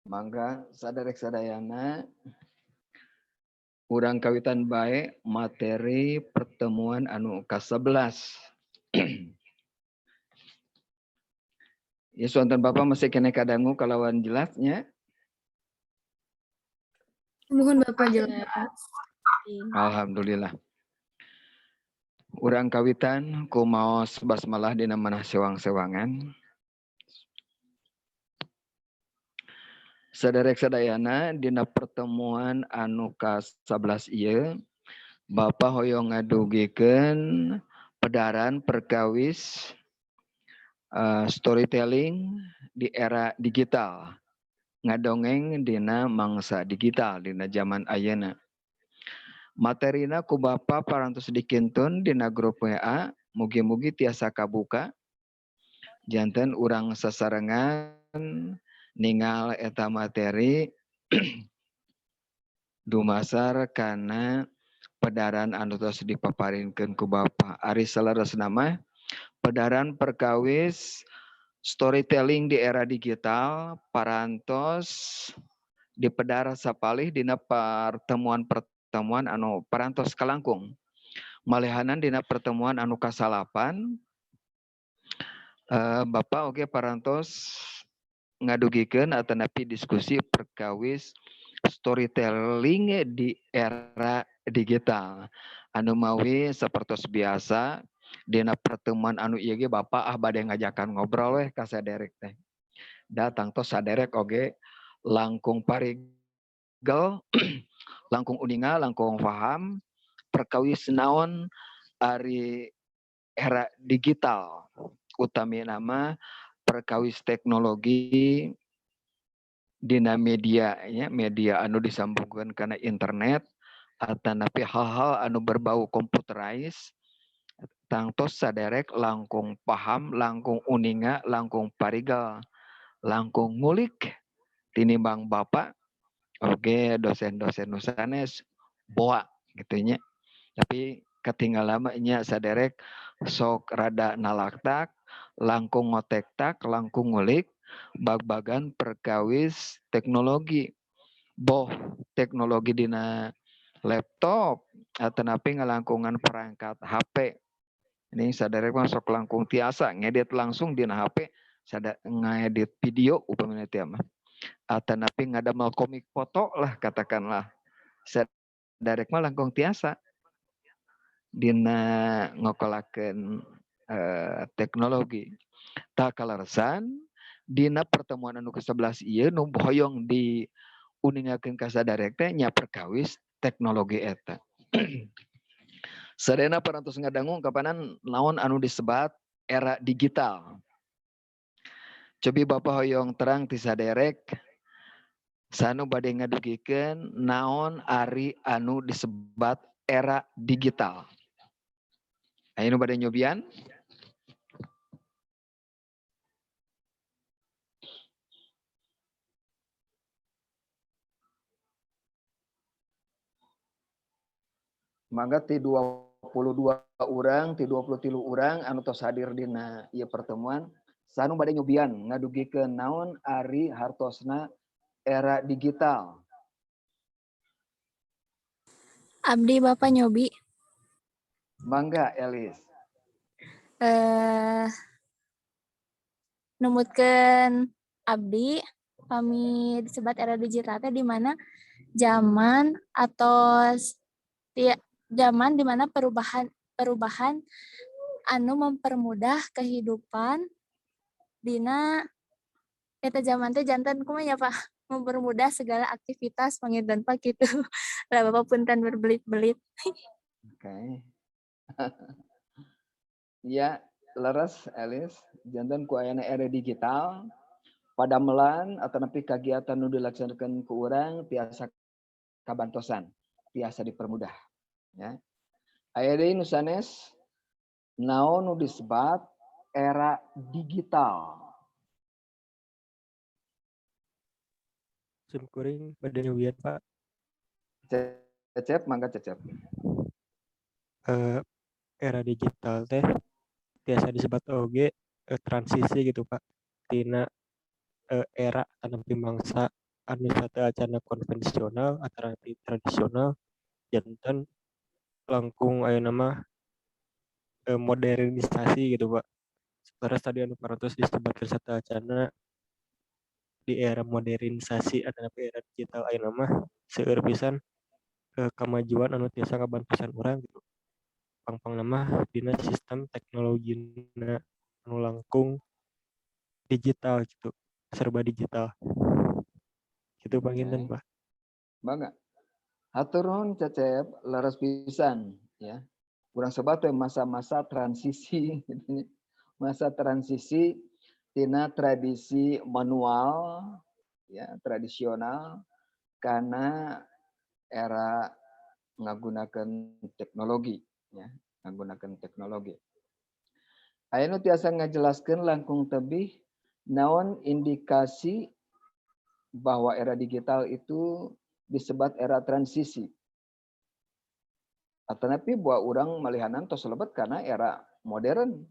Mangga saderek sadayana urang kawitan bae materi pertemuan anu ke-11. Ya sonten Bapak masih kena kadangu kalawan jelasnya. Mohon Bapak jelas. Alhamdulillah. Urang kawitan ku maos basmalah dina manah sewang-sewangan. Saderek sadayana dina pertemuan anu ke-11 ieu Bapak hoyong ngadugikeun pedaran perkawis storytelling di era digital. Ngadongeng dina mangsa digital dina zaman ayeuna. Materina ku Bapak parantos dikintun dina grup WA, mugi-mugi tiasa kabuka. Janten urang sasarengan ningal eta materi dumasar kana pedaran anu tos dipaparinkeun ku Bapak. Ari saleres nama pedaran perkawis storytelling di era digital parantos dipedar sapalih dina pertemuan anu parantos kalangkung. Malehanan dina pertemuan anu kasalapan Bapak oge parantos ngadugikeun atanapi diskusi perkawis storytelling di era digital. Anu mawi sapertos biasa dina pertemuan anu ieu ge Bapak bade ngajakan ngobrol weh ka saderek teh. Datang tos saderek oge langkung parigel langkung uninga langkung paham perkawis naon ari era digital utami nama perkawis teknologi dina media ya, media anu disambungkeun kana internet atanapi hal-hal anu berbau komputerais tangtos saderek langkung paham langkung uninga langkung parigel langkung ngulik tinimbang Bapak oge dosen-dosen nu sanes boa gitu nya. Tapi ketinggalan nya saderek sok rada nalaktak langkung ngotektak langkung ngulik bag-bagan perkawis teknologi boh teknologi dina laptop atanapi ngalangkungan perangkat HP ini saderek masuk langkung tiasa ngedit langsung dina HP ngedit video upamina teh mah atanapi ngadamel komik foto lah katakanlah saderek mah langkung tiasa dina ngokolakeun teknologi. Tak kalaresan dina pertemuan anu ke-11 ieu nu hoyong di uningakeun ka saderek teh nya perkawis teknologi eta. Sadayana parantos ngadangu ungkapanan naon anu disebat era digital. Cobi Bapak hoyong terang ti saderek sanu bade ngadugikeun naon ari anu disebat era digital. Aya nu bade nyobian? Mangga ti 22 urang ti 23 urang anu tos hadir dina ieu pertemuan sanu bade nyobian ngadugikeun naon ari hartosna era digital. Abdi Bapak nyobi. Mangga Elis. Numutkeun abdi kami disebat era digital teh di mana zaman atau zaman di mana perubahan anu mempermudah kehidupan dina eta zaman teh janten kumaha ya Pak mempermudah segala aktivitas panginten Pak gitu. Lah Bapak punten berbelit-belit. Oke. Ya, leres Elis, janten ku ayana era digital padamelan atanapi kagiatan nu dilaksanakeun ku urang tiasa kabantosan, tiasa dipermudah ya. Aya deui nu sanes naon nu disebat era digital. Sun kuring bade nyobian Pak. Cecep, mangga Cecep. Era digital teh biasa disebut oge transisi gitu Pak tina era tanapi mangsa anu satu acara konvensional atau tradisional jantan langkung aya nama modernisasi gitu Pak. Setelah tadi anu parantos disebutkan satu acara di era modernisasi atau era digital aya nama seueur pisan kemajuan anu tiasa ngabantusan urang gitu. Pangpang nama dina sistem teknologi anu langkung digital gitu, serba digital. Gitu Pak Ginten Pak. Bangga. Hatur nuhun Cecep, laras pisan ya. Kurang sebat masa-masa transisi gitu nya. Masa transisi tina tradisi manual ya, tradisional karena era menggunakan teknologi ya, menggunakan teknologi. Ayeuna tiasa ngajelaskeun langkung tebih naon indikasi bahwa era digital itu disebut era transisi. Tetapi buat orang melihanan tos lebet karena era modern.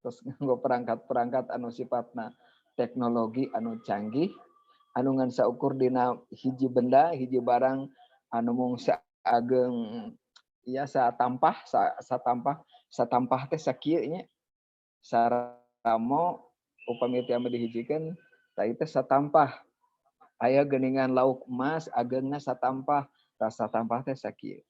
Terus nganggo perangkat-perangkat anu sifatna teknologi anu canggih, anu ngan saukur dina hiji benda, hiji barang anu mung saageng ya satampah teh sakieu nya. Saramo upami teh dihijikeun tah teh satampah. Aya geuningan lauk emas ageungna satampah, rasa tampah teh sakieu.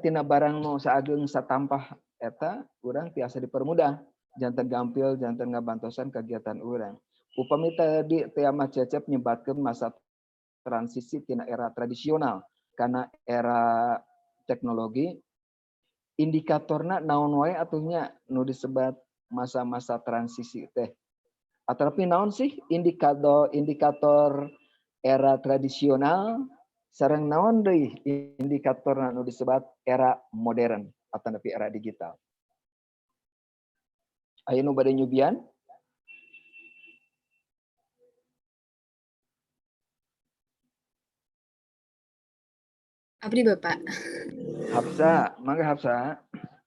Tina barang nu saageng satampah eta urang tiasa dipermudah janten gampil janten ngabantosan kegiatan urang. Upami tadi teh mah Cecep nyebatkeun masa transisi tina era tradisional karena era teknologi indikatorna naon wae atunya nu disebat masa-masa transisi teh. Tapi naon sih indikator era tradisional sareng naon deui indikatorna nu disebat era modern atau era digital. Aya nu bade nyubian? Abdi Bapak. Hafsa, mangga Hafsa.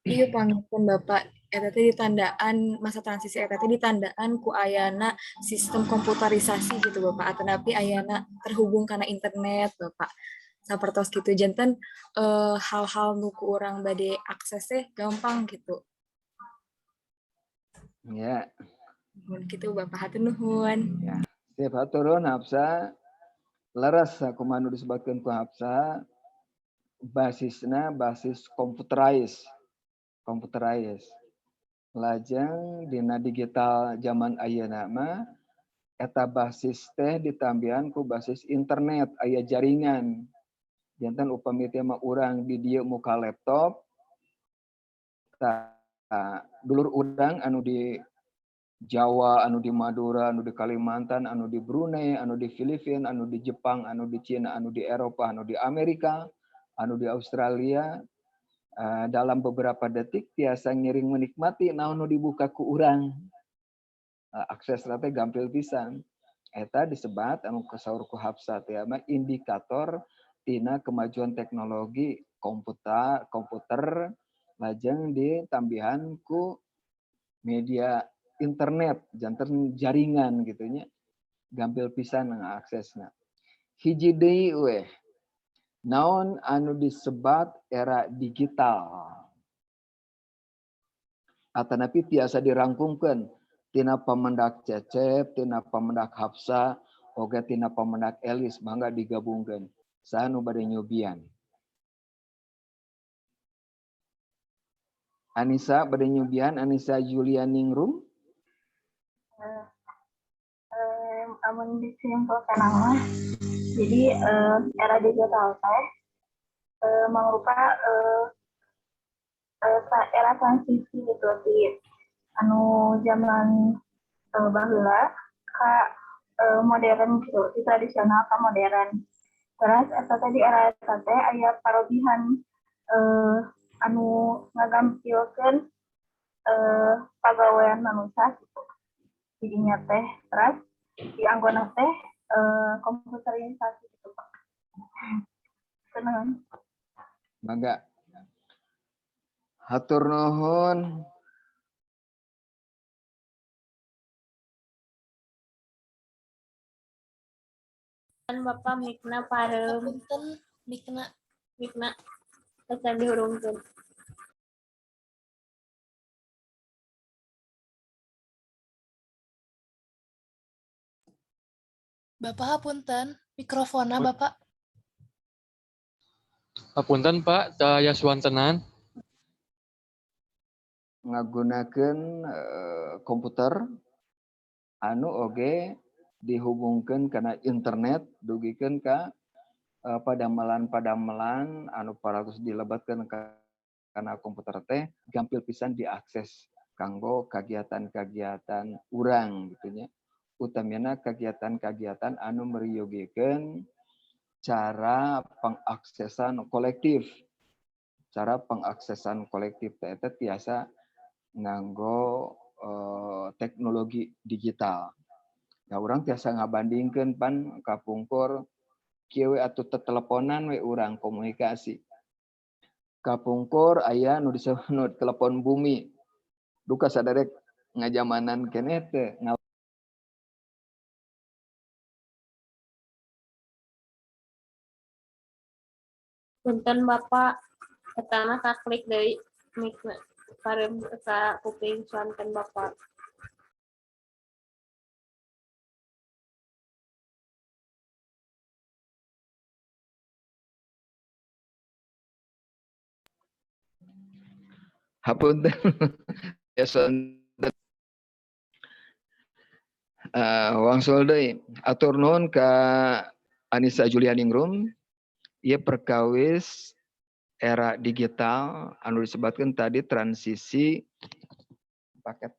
Iya pangapunten Bapak. Eta teh ditandaan masa transisi eta teh ditandaan ku ayana sistem komputerisasi gitu Bapak. Atanapi ayana terhubung karena internet Bapak. Sapertos gitu janten hal-hal nu ku urang bade akses teh gampang gitu. Ya. Mun kitu Bapak hatur nuhun. Ya. Siap haturun Hafsa. Laras kumaha nu disebutkeun ku Hafsa basisna basis komputerais. Lajeng dina digital zaman ayeuna mah eta basis teh ditambihan ku basis internet aya jaringan. Janten upami teh mah urang di dieu muka laptop dulur urang anu di Jawa, anu di Madura, anu di Kalimantan, anu di Brunei, anu di Filipina, anu di Jepang, anu di Cina, anu di Eropa, anu di Amerika, anu di Australia, dalam beberapa detik biasa ngiring menikmati naon nu dibuka ku urang. Akses teh gampil pisan. Eta disebat anu kasaur ku Hafsa teh mah indikator tina kemajuan teknologi komputer lajeng ditambihan ku media internet janten jaringan gitunya gampil pisan aksesna. Hiji deui we naon anu disebat era digital atanapi tiasa dirangkumkeun tina pamendak Cecep, tina pamendak Hafsa, oge tina pamendak Elis mangga digabungkeun. Saha nu bade nyobian? Anissa bade nyobian, Anissa Julianingrum. Amun disimpulkan mah jadi era digital teh mangrupa era transisi gitu di anu zaman baheula ka modern gitu di tradisional ka modern terus eta tadi era eta teh aya parobihan anu ngagampilkeun pagawean manusia gitu jadinya teh terus di anggona teh komputerisasi gitu Pak. Senang. Mangga. Hatur nuhun. Kan Bapak mikna parem. Punten mikna Mikna acan dihurungkeun. Bapak hapunten mikrofona Bapak. Hapunten Pak, saya Suwantenan. Ngagunakeun komputer anu oge dihubungkeun kana internet dugikeun ka padamelan-padamelan anu paratos dilebatkeun kana komputer teh gampil pisan diakses kanggo kagiatan-kagiatan urang gitu nya. Utamina kagiatan-kagiatan anu meriyogikeun cara pengaksesan kolektif. Cara pengaksesan kolektif teh eta tiasa nganggo teknologi digital. Nah, urang tiasa ngabandingkeun pan kapungkur kieu we atuh teteleponan we urang komunikasi. Kapungkur aya nu disebut telepon bumi. Duka saderek ngajamanan keneh teh Punten Bapak, etana kaklik deui mikna parem ka kuping Suwanten Bapak. hapunten ya wangsul deui atur nuhun ka Anissa Julianingrum ieu perkawis era digital anu disebutkeun tadi transisi paket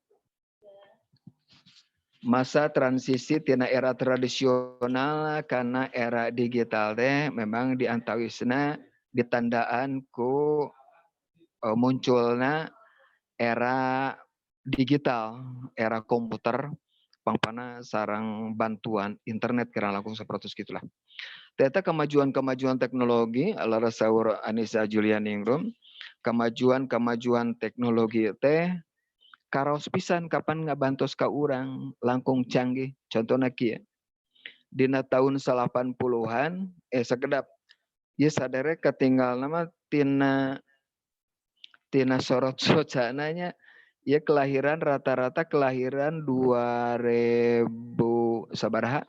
masa transisi tina era tradisional kana era digital teh memang diantawisna ditandaan ku munculna era digital, era komputer, pangpana sarang bantuan internet kira langkung sapertos gitulah. Ternyata kemajuan-kemajuan teknologi, alara saur Anissa Julianingrum, kemajuan-kemajuan teknologi teh karaos pisan kapan ngabantos ka urang langkung canggih. Contohna kieu. Dina tahun 80-an sakedap ieu saderek katinggalna mah tina sorot socananya ya kelahiran rata-rata kelahiran 2000 sabaraha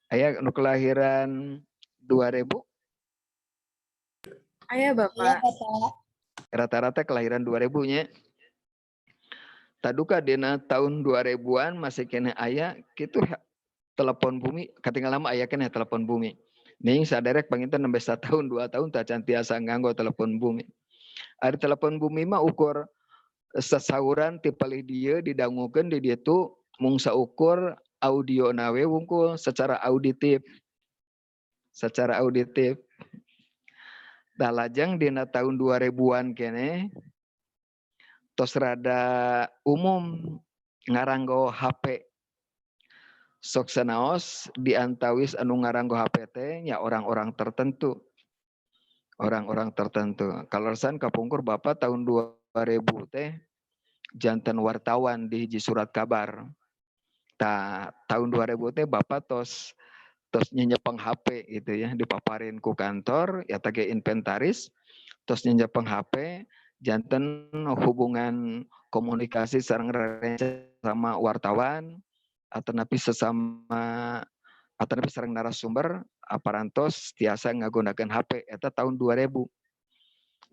aya nu kelahiran 2000 Aya Bapak. rata-rata kelahiran 2000 nya taduka dina tahun 2000-an masih kena aya kitu telepon bumi katinggal lama aya kena telepon bumi ning saderek panginten nembe 1 tahun 2 tahun tak can tiasa nganggo telepon bumi. Ari telepon bumi mah ukur sasauran ti palih dieu didangukeun di dieu tu mung saukur audio nawe wungkul secara auditif. Secara auditif. Da lajeng dina tahun 2000-an kene tos rada umum ngaranggo HP. Sok sanaos diantawis anu ngaranggo HP teh nya orang-orang tertentu. Orang-orang tertentu. Kalorsan kapungkur Bapak tahun 2000 teh janten wartawan di hiji surat kabar. Tahun 2000 teh Bapak tos nyenyepeng HP gitu ya, dipaparin ku kantor ya tage inventaris tos nyenyepeng HP janten hubungan komunikasi sareng sama wartawan atanapi sesama atanapi sareng narasumber aparantos tiasa ngagunakeun HP eta tahun 2000.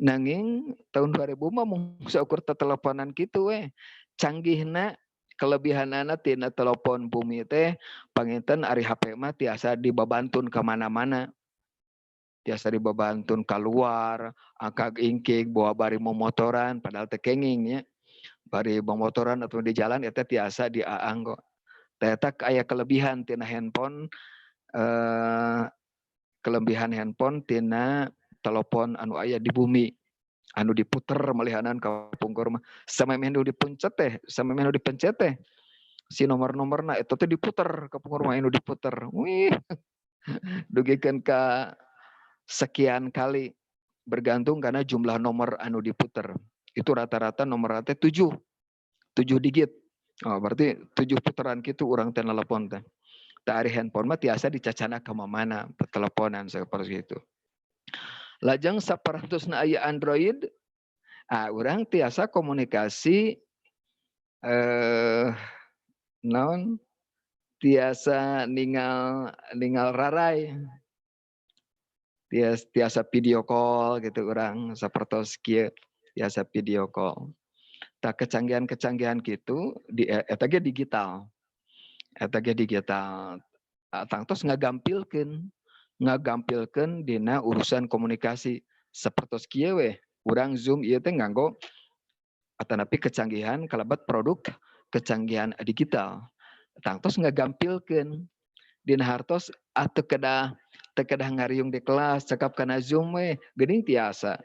Nanging tahun 2000 mah mung saukur teteleponan kitu we. Canggihna kelebihanana tina telepon bumi teh panginten ari HP mah tiasa dibabantun ke mana-mana. Tiasa dibabantun keluar, angkag ingkig bawa bari momotoran padahal teh kenging nya. Bari momotoran atau di jalan eta tiasa diaanggo. Ternyata aya kelebihan tina handphone kelebihan handphone tina telepon anu aya di bumi anu diputer malihanan kapungkur mah samemeh nu dipencet teh si nomor-nomorna eta teh diputer kapungkur mah anu diputer wih dugikeun ka sekian kali bergantung karena jumlah nomor anu diputer itu rata-rata nomor teh 7 digit. Oh, berarti 7 putaran gitu urang teh nelpon teh. Tari handphone mah tiasa dicacana ke mana, teleponan seperti itu. Lajeng 100 na aya Android, orang tiasa komunikasi non tiasa ningal rarai. Tiasa video call gitu orang sapertos kieu tiasa video call. Tak kecanggihan-kecanggihan gitu di eta ge digital. Eta ge digital. Tangtos ngagampilkeun dina urusan komunikasi sapertos kieu we. Urang Zoom ieu teh nganggo atanapi kecanggihan kalabat produk kecanggihan digital. Tangtos ngagampilkeun dina hartos teu kedah ngariung di kelas cekap kana Zoom we geuning tiasa.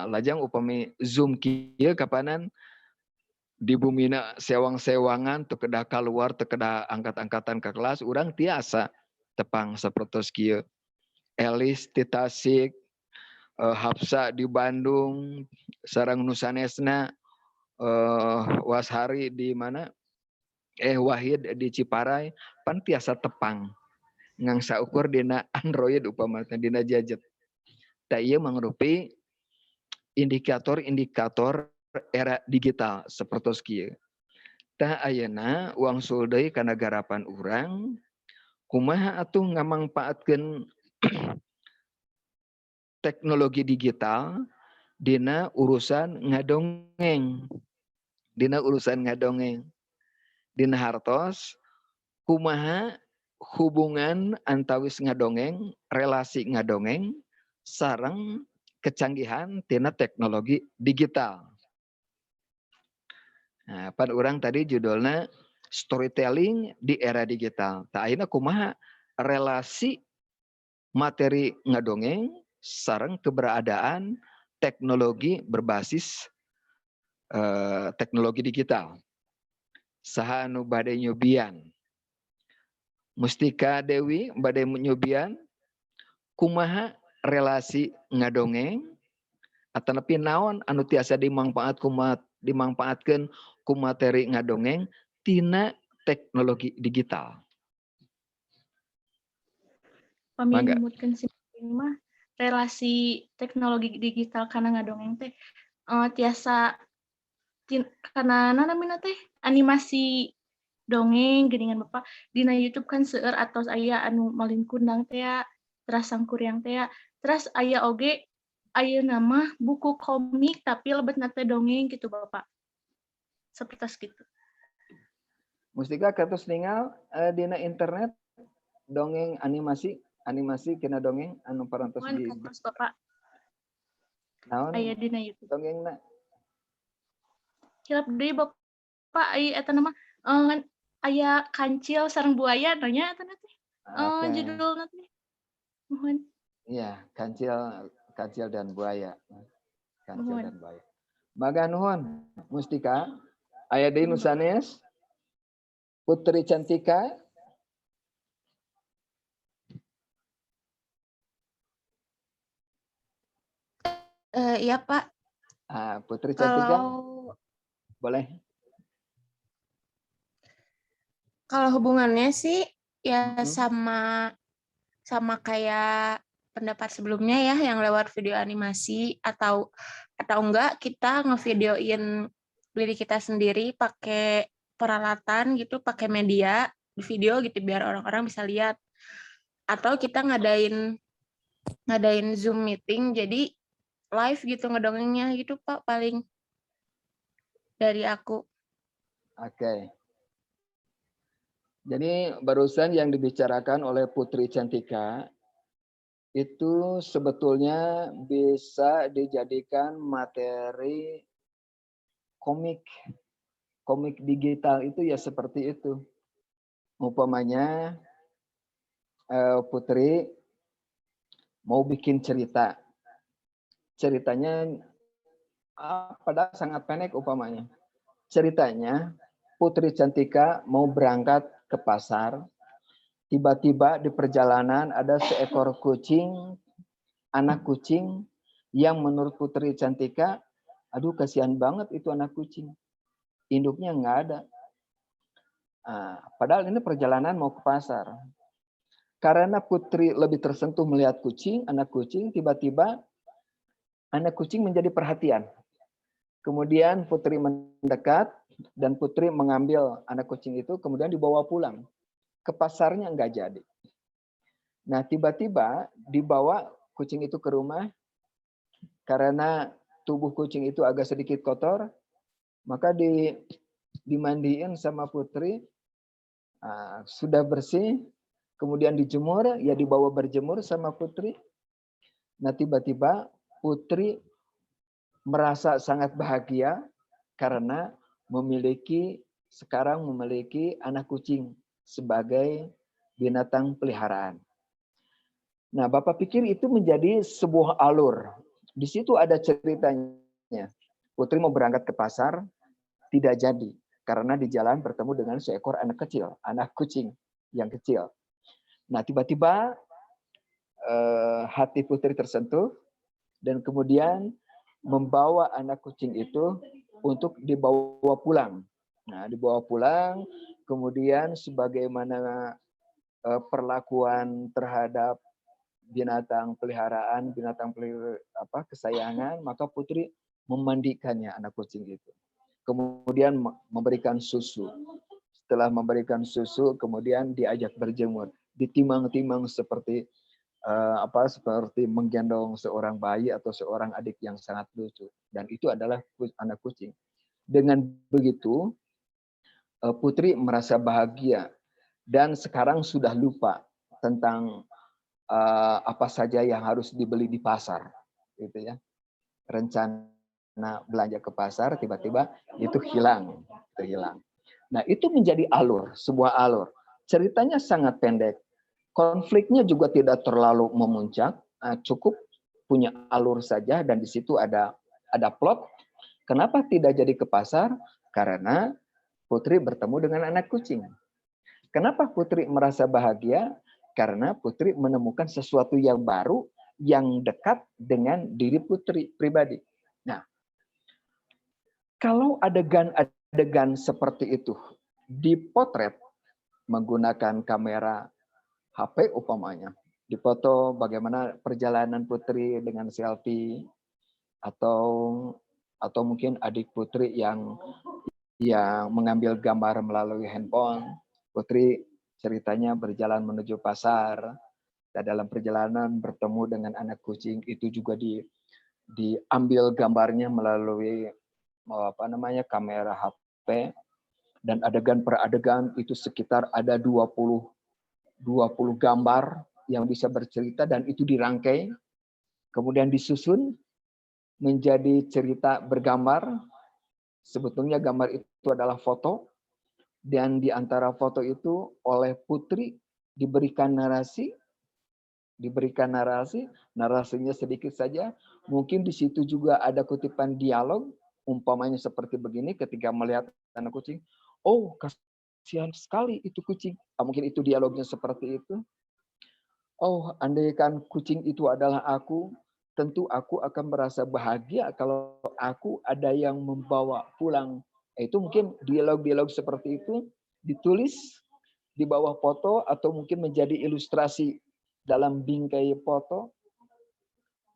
Lajang upami Zoom kieu kapanan di bumina sewang-sewangan teu kedah kaluar teu kedah angkat-angkatan ke kelas urang tiasa tepang sapertos kieu. Elis di Tasik, Hapsa di Bandung, sareng nusanesna Washari di mana? Wahid di Ciparai pan tiasa tepang. Ngang saukur dina Android upamana dina gadget. Da ieu mangrupi indikator-indikator era digital sapertos kieu. Tah ayeuna wangsul deui kana garapan urang kumaha atuh ngamangpaatkeun teknologi digital dina urusan ngadongeng. Dina hartos kumaha hubungan antawis ngadongeng, relasi ngadongeng sareng kecanggihan tina teknologi digital. Nah, pan urang tadi judulnya storytelling di era digital. Tah ayeuna kumaha relasi materi ngadongeng sareng keberadaan teknologi berbasis teknologi digital. Saha anu bade nyobian? Mustika Dewi bade nyobian kumaha relasi ngadongeng atanapi naon anu tiasa dimangpaatkeun ku materi ngadongeng tina teknologi digital. Pami nyebutkeun si mah relasi teknologi digital kana ngadongeng teh tiasa kana namina teh animasi dongeng geuningan Bapak dina YouTube kan seueur atos aya anu malin kundang teh teras sangkuriang teh teras aya oge ayeuna mah buku komik tapi lebetna teh dongeng gitu Bapak. Sapertos kitu. Mustika katos ningal dina internet dongeng animasi kena dongeng anu parantos di Katos Bapak. naon Aya dina YouTube. dongengna Kilap deui Bapak eta nama aya kancil sareng buaya nanya eta teh. Judulna teh. Mohon. Iya, kancil dan buaya. Kancil dan buaya. Maga nuhun Mustika. Aya deui nu sanes Putri Cantika. Iya Pak. Putri Cantika. Boleh. Kalau hubungannya sih ya sama kayak pendapat sebelumnya ya yang lewat video animasi atau enggak kita ngevideoin diri kita sendiri pakai peralatan gitu, pakai media di video gitu biar orang-orang bisa lihat. Atau kita ngadain Zoom meeting jadi live gitu ngedongengnya gitu Pak paling dari aku. Oke. Jadi barusan yang dibicarakan oleh Putri Cantika itu sebetulnya bisa dijadikan materi komik digital itu ya seperti itu. Umpamanya Putri mau bikin ceritanya padahal sangat pendek umpamanya. Ceritanya Putri Cantika mau berangkat ke pasar, tiba-tiba di perjalanan ada seekor kucing, anak kucing yang menurut Putri Cantika, aduh kasihan banget itu anak kucing. Induknya nggak ada. Padahal ini perjalanan mau ke pasar. Karena Putri lebih tersentuh melihat kucing, anak kucing, tiba-tiba anak kucing menjadi perhatian. Kemudian Putri mendekat dan Putri mengambil anak kucing itu, kemudian dibawa pulang. Ke pasarnya enggak jadi. Nah, tiba-tiba dibawa kucing itu ke rumah, karena tubuh kucing itu agak sedikit kotor, maka dimandiin sama Putri, sudah bersih, kemudian dijemur, ya dibawa berjemur sama Putri. Nah, tiba-tiba Putri merasa sangat bahagia karena sekarang memiliki anak kucing sebagai binatang peliharaan. Nah, Bapak pikir itu menjadi sebuah alur. Di situ ada ceritanya. Putri mau berangkat ke pasar, tidak jadi. Karena di jalan bertemu dengan seekor anak kecil, anak kucing yang kecil. Nah, tiba-tiba hati Putri tersentuh dan kemudian membawa anak kucing itu untuk dibawa pulang. Nah, dibawa pulang, kemudian sebagaimana perlakuan terhadap binatang peliharaan, kesayangan, maka Putri memandikannya anak kucing itu. Kemudian memberikan susu. Setelah memberikan susu, kemudian diajak berjemur, ditimang-timang seperti seperti menggendong seorang bayi atau seorang adik yang sangat lucu. Dan itu adalah anak kucing. Dengan begitu, Putri merasa bahagia dan sekarang sudah lupa tentang apa saja yang harus dibeli di pasar, gitu ya. Rencana belanja ke pasar tiba-tiba itu hilang. Nah, itu menjadi sebuah alur. Ceritanya sangat pendek. Konfliknya juga tidak terlalu memuncak, cukup punya alur saja dan di situ ada plot. Kenapa tidak jadi ke pasar? Karena Putri bertemu dengan anak kucing. Kenapa Putri merasa bahagia? Karena Putri menemukan sesuatu yang baru, yang dekat dengan diri Putri pribadi. Nah, kalau adegan seperti itu dipotret menggunakan kamera HP umpamanya, dipoto bagaimana perjalanan Putri dengan selfie, atau mungkin adik Putri yang mengambil gambar melalui handphone. Putri ceritanya berjalan menuju pasar, dan dalam perjalanan bertemu dengan anak kucing, itu juga diambil gambarnya melalui kamera HP, dan adegan per adegan itu sekitar ada 20 gambar yang bisa bercerita, dan itu dirangkai, kemudian disusun menjadi cerita bergambar. Sebetulnya gambar itu adalah foto, dan di antara foto itu oleh Putri diberikan narasinya sedikit saja. Mungkin di situ juga ada kutipan dialog, umpamanya seperti begini ketika melihat anak kucing. Oh, kasihan sekali itu kucing. Mungkin itu dialognya seperti itu. Oh, andaikan kucing itu adalah aku, tentu aku akan merasa bahagia kalau aku ada yang membawa pulang. Itu mungkin dialog-dialog seperti itu ditulis di bawah foto atau mungkin menjadi ilustrasi dalam bingkai foto.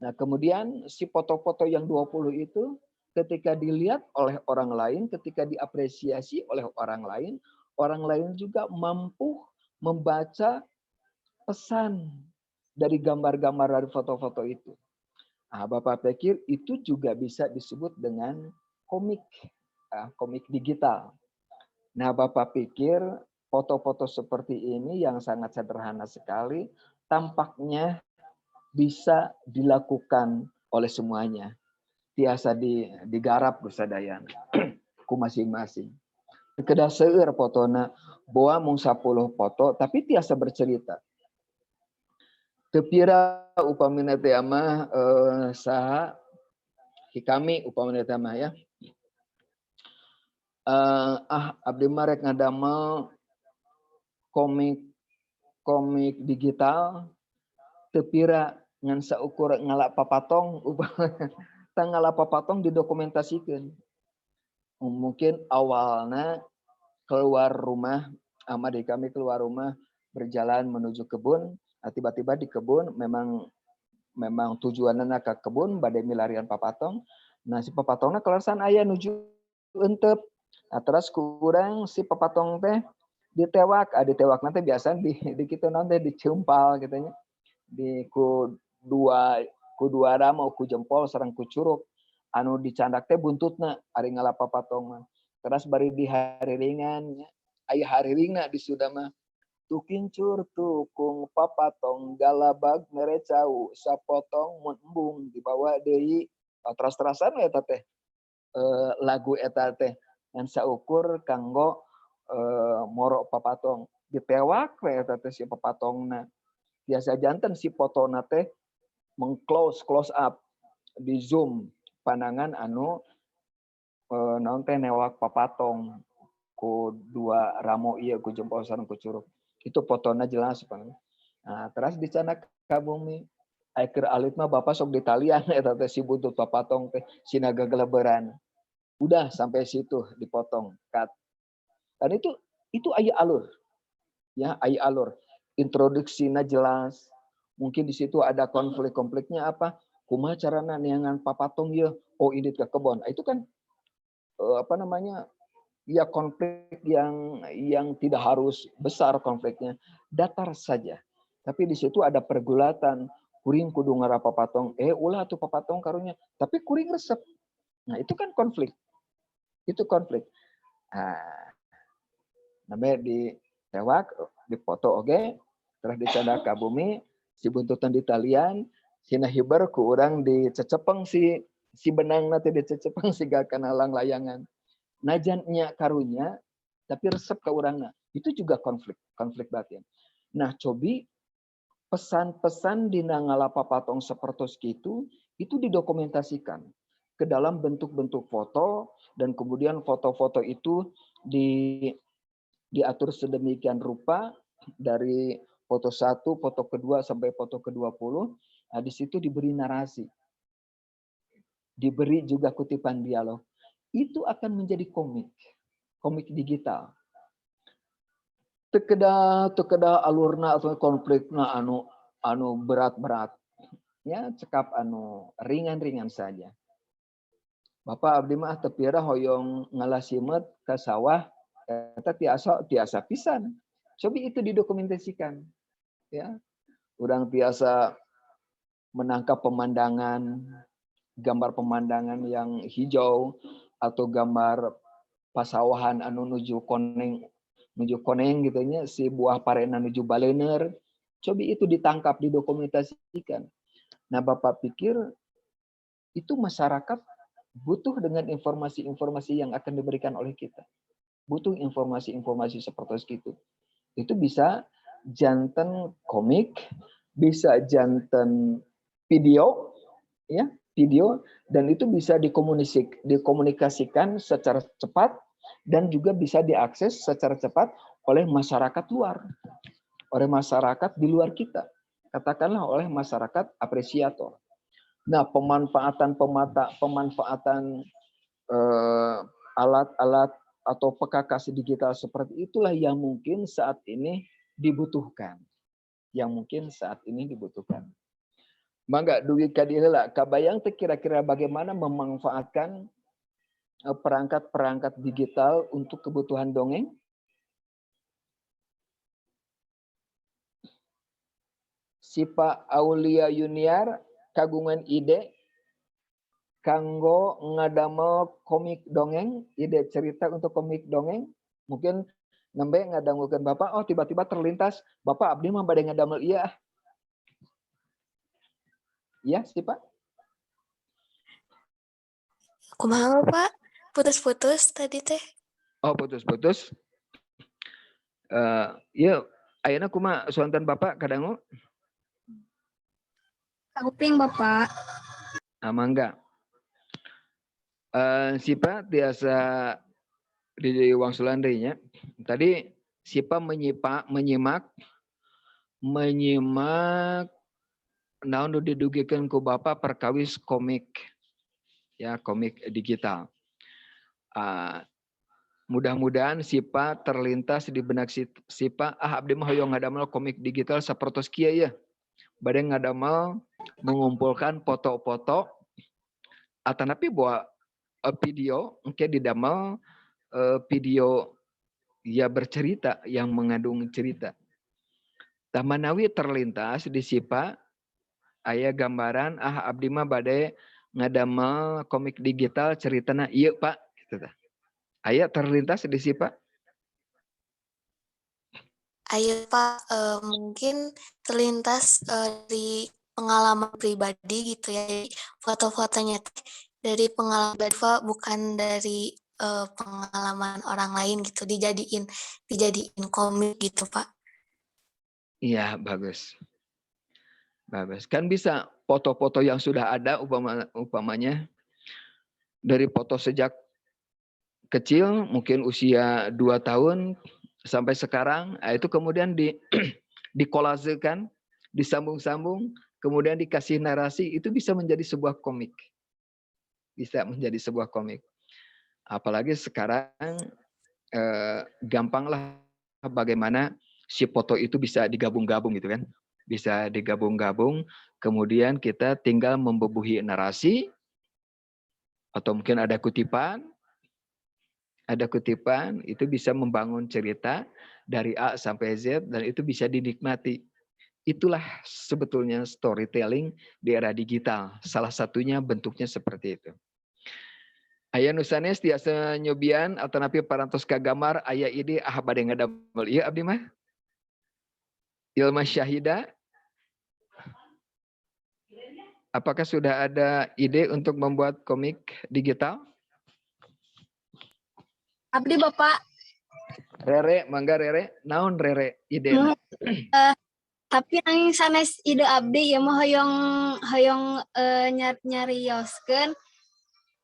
Nah, kemudian si foto-foto yang 20 itu ketika dilihat oleh orang lain, ketika diapresiasi oleh orang lain juga mampu membaca pesan dari gambar-gambar dari foto-foto itu. Nah, Bapak pikir itu juga bisa disebut dengan komik digital. Nah, Bapak pikir foto-foto seperti ini yang sangat sederhana sekali tampaknya bisa dilakukan oleh semuanya. Tiasa digarap bersadayana ku masing-masing. Kedah seueur fotona boa mung 10 foto tapi tiasa bercerita. Tepira upamina teh mah saha kami upamina teh mah ya. Abdi mah rek ngadamel komik digital tepira ngan saukur ngalak papatong tang ngalak papatong didokumentasikan. Mungkin awalnya keluar rumah, adik kami keluar rumah berjalan menuju kebun. Tiba-tiba di kebun memang tujuannya ke kebun badai milarian papatong. Nah si papatongnya kelarsan ayah nuju entep. Nah, terus kurang si papatong teh ditewak nanti biasa di kita nanti dicempal gitu nya. Di ku dua ramo ku jempol sareng ku curug anu dicandak teh buntutna ari ngalap papatong mah. Terus bari di hari ringan aya hari ringna di Sudama. Tukincur tukung papatong galabag merecau sapotong mun embung dibawa deui teras-terasan eta teh lagu eta teh ngan saukur kanggo moro papatong ditewak we eta teh si papatongna. Biasa janten si fotona teh close up di zoom pandangan anu naon teh newak papatong ku dua ramo ieu ku jempol sareng ku curug. Itu fotona jelas Pak. Nah, terus dicanak ka bumi. Akhir alit mah Bapak sok ditalian eta teh si buntut papatong teh sinaga geleberan. Udah sampai situ dipotong cut. Dan itu aya alur. Ya, aya alur. Introduksinya jelas. Mungkin di situ ada konflik-konfliknya apa? Kumaha carana neangan papatong ieu? Oh, ini ke kebon. Itu kan ya konflik yang tidak harus besar konfliknya, datar saja. Tapi di situ ada pergulatan, kuring kudu ngarap papatong, ulah tuh papatong karunya, tapi kuring resep. Nah, itu kan konflik. Itu konflik. Namanya ditewak, dipoto oge, terus dicandak ka bumi, si buntutan di talian, sina hiber ku urang dicecepeng si benang nanti dicecepeng si kana lang layangan. Najannya karunya tapi resep ke urangna itu juga konflik batin. Nah cobi pesan-pesan di nangala papatong sepertos itu didokumentasikan ke dalam bentuk-bentuk foto dan kemudian foto-foto itu diatur sedemikian rupa dari foto 1, foto kedua sampai foto ke-20. Nah, di situ diberi narasi, diberi juga kutipan dialog. Itu akan menjadi komik digital. Tekeda alurna atau konflikna anu berat-berat. Ya, cekap anu ringan-ringan saja. Bapak abdi mah tepira hoyong ngalasimet ke sawah eta tiasa pisan. Cobi itu didokumentasikan. Ya. Urang biasa menangkap pemandangan, gambar pemandangan yang hijau atau gambar pasawahan anu nuju koneng gitu nya si buah parena nuju balener. Cobi itu ditangkap, didokumentasikan. Nah, Bapak pikir itu masyarakat butuh dengan informasi-informasi yang akan diberikan oleh kita. Butuh informasi-informasi seperti itu. Itu bisa janten komik, bisa janten video, ya, video, dan itu bisa dikomunikasikan secara cepat dan juga bisa diakses secara cepat oleh masyarakat luar, oleh masyarakat di luar kita, katakanlah oleh masyarakat apresiator. Nah, pemanfaatan alat-alat atau perkakas digital seperti itulah yang mungkin saat ini dibutuhkan, Mangga dugi kadiheula kabayang teh kira-kira bagaimana memanfaatkan perangkat-perangkat digital untuk kebutuhan dongeng? Si Pak Aulia Yuniar kagungan ide kanggo ngadamel komik dongeng, ide cerita untuk komik dongeng. Mungkin nembe ngadangukeun Bapak, oh tiba-tiba terlintas, Bapak abdi mah bade ngadamel ieu. Iya, si Pak. Kumaha Pak? Putus-putus tadi teh. Oh, putus-putus. Iya, ayeuna kumaha soanten Bapak kadangu? Kuping Bapak. Mangga. Si Pak biasa di wangsulan deui nya. Tadi si Pak menyimak naon didugikeun ku Bapak perkawis komik. Ya, komik digital. mudah-mudahan Sipa terlintas di benak Sipa, abdi mah hoyong ngadamel komik digital sapertos kieu ya. Bade ngadamel mengumpulkan foto-foto atanapi bawa video engke didamel video ya bercerita yang mengandung cerita. Tamanawi terlintas di Sipa aya gambaran abdi mah bade ngadamel komik digital ceritana ieu Pak gitu tah. Aya terlintas di Sipa? Ayo Pak, mungkin terlintas di pengalaman pribadi gitu ya. Foto-fotonya dari pengalaman pribadi Pak, bukan dari pengalaman orang lain gitu, dijadiin komik gitu Pak. Iya, bagus. Bagus. Kan bisa foto-foto yang sudah ada umpamanya dari foto sejak kecil mungkin usia 2 tahun sampai sekarang, itu kemudian dikolasekan, disambung-sambung, kemudian dikasih narasi, itu bisa menjadi sebuah komik. Bisa menjadi sebuah komik. Apalagi sekarang gampanglah bagaimana si foto itu bisa digabung-gabung gitu kan. Bisa digabung-gabung, kemudian kita tinggal membubuhi narasi, atau mungkin ada kutipan, itu bisa membangun cerita dari A sampai Z dan itu bisa dinikmati. Itulah sebetulnya storytelling di era digital. Salah satunya bentuknya seperti itu. Aya nu sanes tiasa nyobian atanapi parantos ka gambar aya ide bade ngadamel ieu abdi mah. Ilma Syahida. Apakah sudah ada ide untuk membuat komik digital? Abdi Bapak. Rere, mangga Rere. Naon Rere ide? Tapi yang sanes ide abdi ya mah hoyong nyarioskeun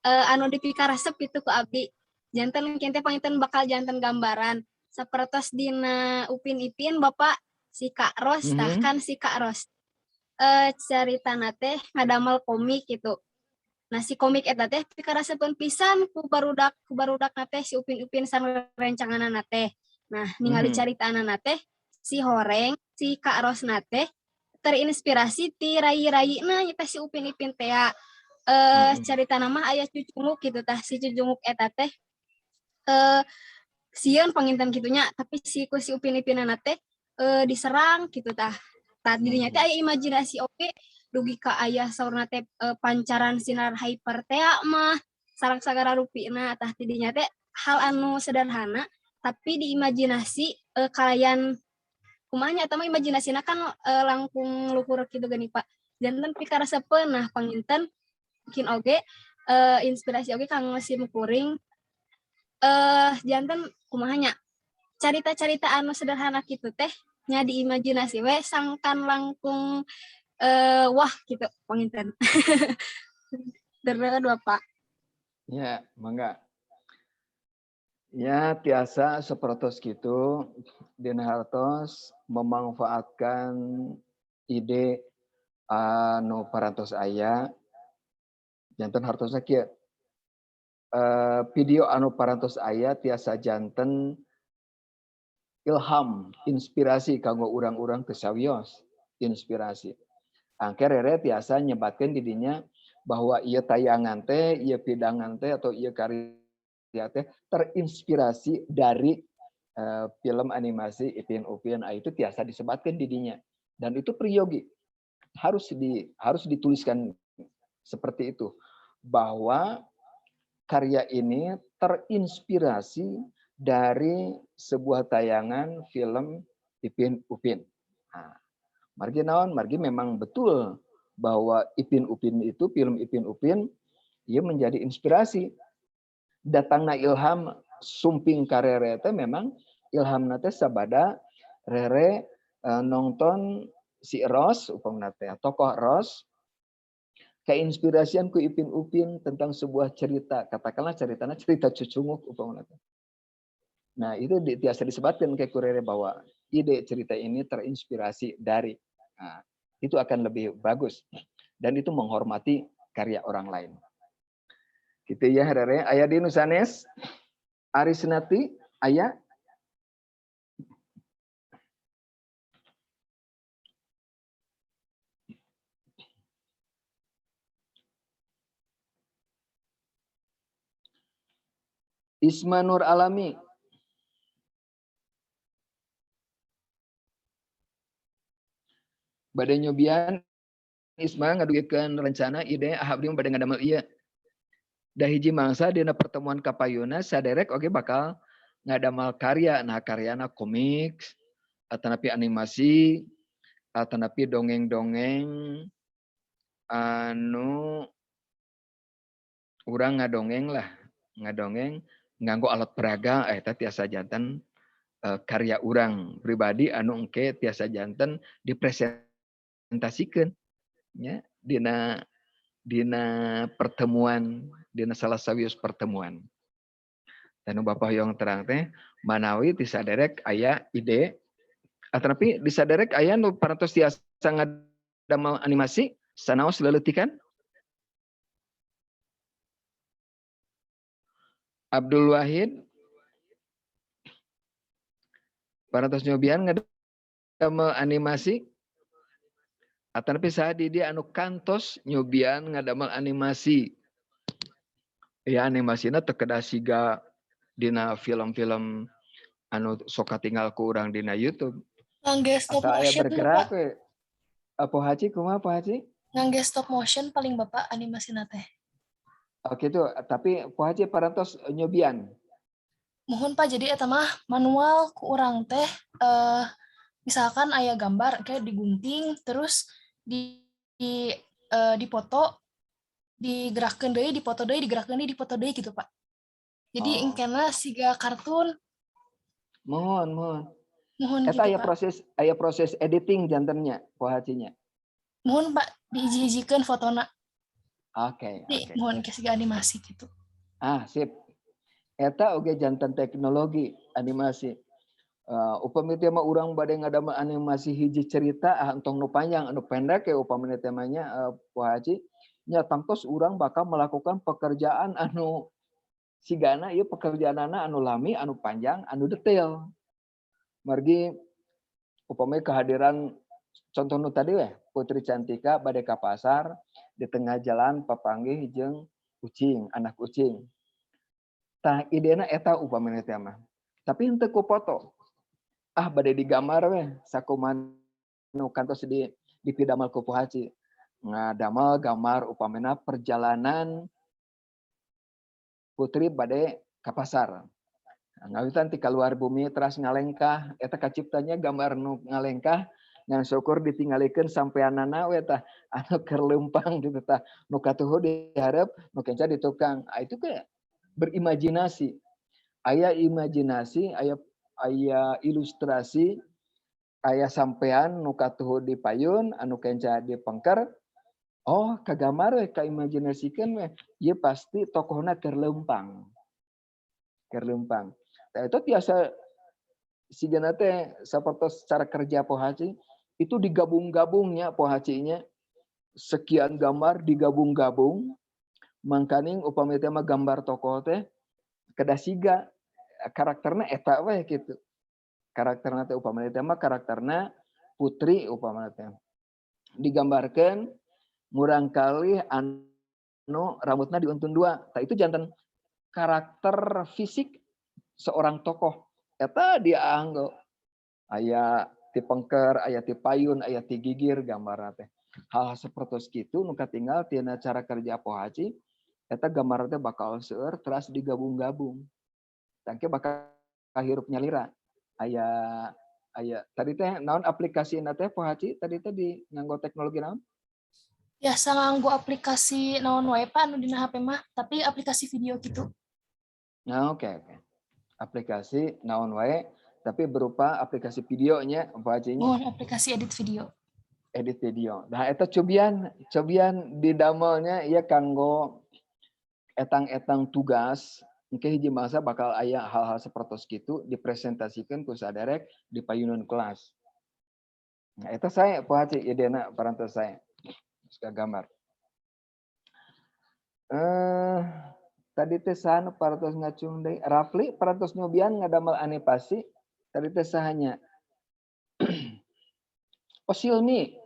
anu dipikaresep itu ku abdi. Janten kente panginten bakal janten gambaran. Sapertos dina Upin Ipin Bapak si Kak Ros, kan si Kak Ros caritana teh ngadamel komik gitu. Nah si komik eta teh pikaresepkeun pisan ku barudak teh si Upin Ipin sareng rencanganana teh. Nah ningali caritaanana teh si Horeng, si Kak Ros teh terinspirasi ti rai-raina nyata si Upin Ipin teh carita nama aya Cucunguk gitu tah. Si Cucunguk eta teh sieun panginten gitunya, tapi si Upin Ipinana teh diserang gitu tah. Tadinya teh aya imajinasi oke dugi ka aya saurna teh pancaran sinar hyper teh mah sareng sagara rupina tah tidinya teh hal anu sederhana tapi diimajinasi kalayan kumanya atau imajinasina kan langkung luhur gitu gini Pak. Janten pikaresepkeun nah panginten mungkin oge inspirasi oge kang Sim Kuring janten kumahanya carita-carita anu sederhana gitu teh nya diimajinasi we sangkan langkung wah gitu panginten. Terus Bapak. Ya, mangga. Ya, tiasa sapertos gitu dina hartos memanfaatkan ide anu parantos aya. Janten hartosna kieu. Video anu parantos aya tiasa janten ilham, inspirasi kanggo urang-urang teu sawios, inspirasi. Angke Rere tiasa nyebatkeun di dinya bahwa ieu tayangan teh, ieu pidangan teh atau ieu karya teh terinspirasi dari film animasi Ipin Upin. Itu tiasa disebatkeun di dinya. Dan itu priyogi. Harus dituliskan seperti itu. Bahwa karya ini terinspirasi dari sebuah tayangan film Ipin Upin. Nah, margi naon? Margi memang betul bahwa Ipin Upin itu, film Ipin Upin, ia menjadi inspirasi. Datangna ilham sumping ka Rere teh memang ilhamna teh sabada Rere nonton si Ros, upamana teh tokoh Ros, keinspirasian ku Ipin Upin tentang sebuah cerita, katakanlah ceritanya cerita Cucunguk upamana teh. Nah, itu tiasa disebutkan ke Rere bahwa ide cerita ini terinspirasi dari. Nah, itu akan lebih bagus dan itu menghormati karya orang lain. Gitu ya Rere. Aya di nu sanes? Arisnati aya Isma Nur Alami. Bade nyobian Isma ngadugekeun rencana ide abdi bade ngadamel ieu. Da hiji mangsa dina pertemuan kapayuna saderek oge bakal ngadamel karya. Nah karyana komik, atanapi animasi, atanapi dongeng-dongeng anu urang ngadongeng lah, ngadongeng nganggo alat peraga eta tiasa janten karya urang pribadi anu engke tiasa janten dipresentasikeun nya dina pertemuan, dina salah sawius pertemuan. Dan Bapak Hoyong terang teh manawi ti saderek aya ide atanapi di saderek aya nu parantos tiasa ngadamel animasi sanaos leuleutik kan? Abdul Wahid parantos nyobian ngadamel animasi atanapi saha di dia anu kantos nyobian ngadamel animasi. Ya animasina teu kedah siga dina film-film anu sok katinggal ku urang dina YouTube. Ngangge stop Asal aya motion bergerak Bapak. we. Apa Haji kumaha Pak Haji? Ngangge stop motion paling Bapak animasina teh. Oke itu, tapi Pak Haji parantos nyobian. Mohon Pak, jadi eta mah manual ku urang teh misalkan aya gambar kayak digunting terus dipoto, digerakkeun deui, dipoto deui, digerakkeun deui, dipoto deui gitu, Pak. Jadi engkena siga kartun. Mohon. Mohon Eta gitu, Pak. aya proses editing jantennya Pak Hajinya. Mohon Pak dihiji-hijikeun fotona. Oke. Mohon ke siga animasi gitu. Sip. Eta oge janten teknologi animasi. Upami teh mah urang bade ngadamel animasi hiji cerita entong nu panjang anu pendek ya upami temanya Pak Haji nya tangtos urang bakal melakukan pekerjaan anu sigana ieu pekerjaanana anu lami, anu panjang, anu detail. Margi upami kehadiran contoh nu tadi we Putri Cantika bade ka pasar di tengah jalan papanggih jeung kucing, anak kucing. Tah idena eta upami teh mah. Tapi henteu ku foto. Bade digambar we sakumaha nu kantos dipidamel ku Pak Haji. Ngadamel gambar upamina perjalanan Putri bade ka pasar. Ngawitan ti kaluar bumi teras ngalengkah eta kaciptanya gambar nu ngalengkah ngan syukur ditinggalikeun sampeanana we tah anu keur leumpang gitu tah nu katuhu dihareup nu kenca di tukang. Itu kayak berimajinasi. Aya imajinasi, aya ilustrasi, aya sampean nu katuhu dipayun anu kenca dipengker. Kagambar we kaimajinasikeun we ieu pasti tokohna keur leumpang. Nah, itu biasa sigana teh sapertos cara kerja Pak Haji itu digabung-gabungnya Pak Hajinya sekian gambar digabung-gabung mangkaning upami teh mah gambar tokoh teh kedah siga karakterna eta we gitu. Karakterna teh upami teh mah karakterna Putri upami teh. Digambarkeun murangkalih anu rambutna diuntun dua. Tah itu janten karakter fisik seorang tokoh eta dia anggo aya ti pengker, aya ti payun, aya ti gigir gambarna teh. Hal sapertos kitu nu katinggal tina cara kerja Pak Haji eta gambar teh bakal seueur teras digabung-gabung. Tangke bakal kahirup nyalira. Aya tadi teh naon aplikasina teh Pak Haji tadi teh di nganggo teknologi naon? Biasa nganggo aplikasi naon wae Pak anu dina HP mah, tapi aplikasi video gitu. Nah, oke. Aplikasi naon wae tapi berupa aplikasi videonya Pak Hajinya. Mohon aplikasi edit video. Edit video. Nah, eta cobian didamelnya ieu kanggo etang-etang tugas engke hiji masa bakal aya hal-hal sapertos kitu dipresentasikeun ku saderek di payunan kelas. Nah, eta saya Pak Haji idena parantos saya. Suka gambar. tadi teh saha parantos ngacung deui. Rafli parantos nyobian ngadamel animasi tadi teh sahanya. Oh Silmi.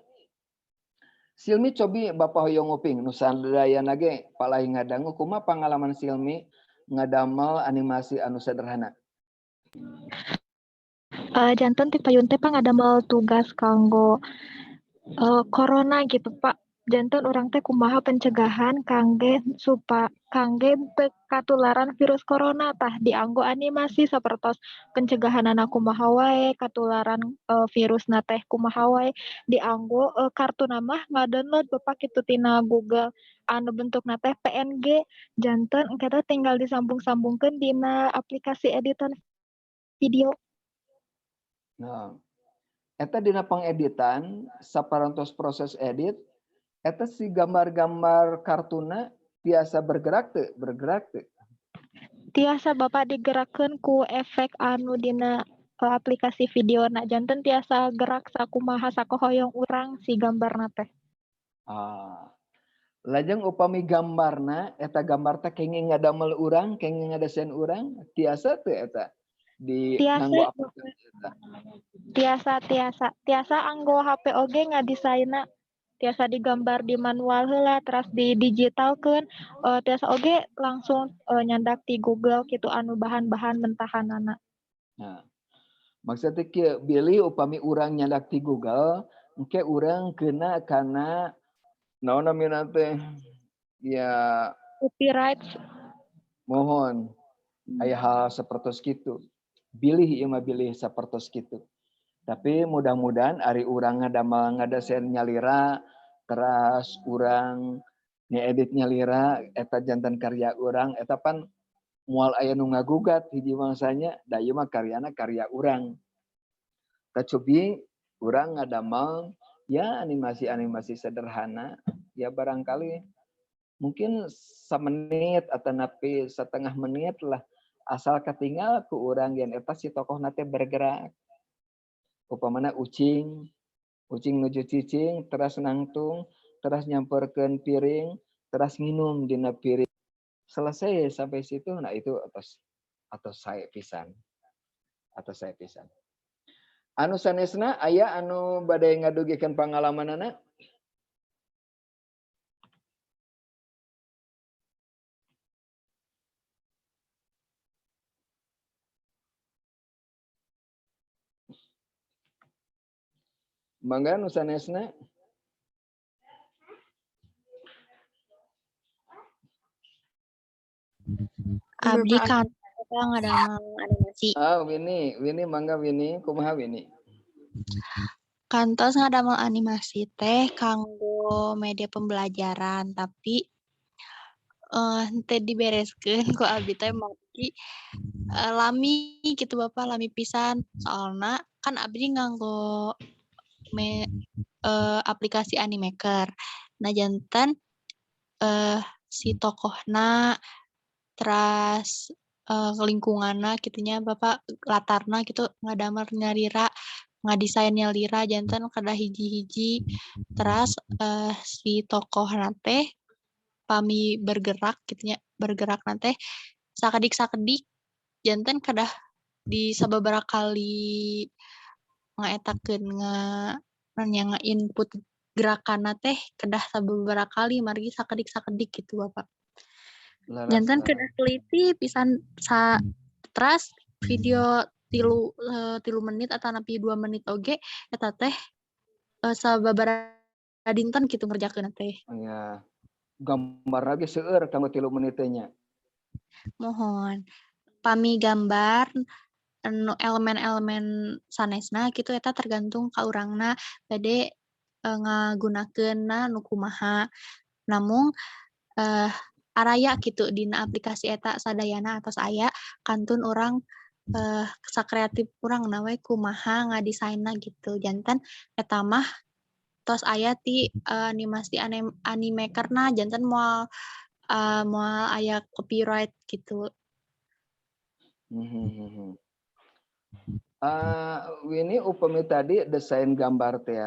Silmi cobi Bapak hoyong nguping Nusantara ge palai ngadangu kumaha pengalaman Silmi ngadamel animasi anu sederhana. Janten ti payun teh ngadamel tugas kanggo corona gitu Pak. Janten orang teh kumaha pencegahan kangge teu katularan virus corona tah dianggo animasi sapertos pencegahan anak kumaha wae katularan virusna teh kumaha wae dianggo kartuna mah ngadownload Bapak kitu tina Google anu bentukna teh PNG janten engke teh tinggal disambung-sambungkeun dina aplikasi editan video. Nah, eta dina pangeditan saparantos proses edit eta si gambar-gambar kartuna biasa bergerak teu? Tiasa Bapak digerakkeun ku efek anu dina aplikasi video na janten tiasa gerak sakumaha sakohoyong urang si gambarna teh. Lajeng upami gambarna eta gambar teh kenging ngadamel urang, kenging ngadesain urang, tiasa teu eta di nganggo aplikasi eta. Tiasa anggo HP oge ngadisaina tiasa digambar di manual heula terus di digitalkeun tiasa oge langsung nyandak di Google gitu anu bahan-bahan mentahanana. Nah, maksudnya kieu bilih upami urang nyandak di Google engke urang kena kana naon namina teh ya copyright. Mohon aya hal sapertos kitu. Bilih ieu mah bilih sapertos kitu. Tapi mudah-mudahan ari urang ngadamel ngadasen nyalira teras urang ngedit nyalira eta janten karya urang eta pan moal aya nu ngagugat hiji mangsanya da ieu mah karyana karya urang. Kacobi urang ngadamel ya animasi-animasi sederhana ya barangkali mungkin samenit atau napi setengah menit lah asal ketinggal ku urang yen eta si tokoh nate bergerak. Upamana ucing nuju cicing teras nangtung teras nyamperkeun piring teras nginum dina piring selesai sampai situ nah itu atau saya pisan anu sanesna aya anu bade ngadugikeun pangalamanana. Mangga nu sanesna. Abdi kan ngadamel animasi. Winnie mangga Winnie, kumaha Winnie? Kantos ngadamel animasi teh kanggo media pembelajaran tapi teu dibereskeun ku abdi teh mangki lami gitu Bapak lami pisan soalna kan abdi nganggo aplikasi Animaker. Nah janten si tokohna teras lingkunganna gitunya Bapak latarna gitu ngadamel nyalira ngadisain nyalira janten kada hiji-hiji teras si tokohna teh pami bergerak gitunya bergerak nate sakedik-sakedik janten kada di sababaraha kali ngaetakeun nge-input gerakanna teh kedah sababaraha kali margi sakedik-sakedik gitu Bapak. Janten kedah teliti pisan teras video 3 menit atau napi 2 menit oge eta teh sababaraha dinten kitu ngerjakeun teh. Ya. Gambar lagi seueur kanggo 3 menit teh nya. Mohon pami gambar elemen-elemen sanesna gitu eta tergantung ka urangna bade ngagunakeunna nu kumaha. Namung araya gitu dina aplikasi eta sadayana atos aya kantun urang sakreatif urang na we kumaha ngadisainna gitu. Janten eta mah tos aya ti animasi Animakerna janten moal aya copyright gitu. Winnie upami tadi desain gambar teh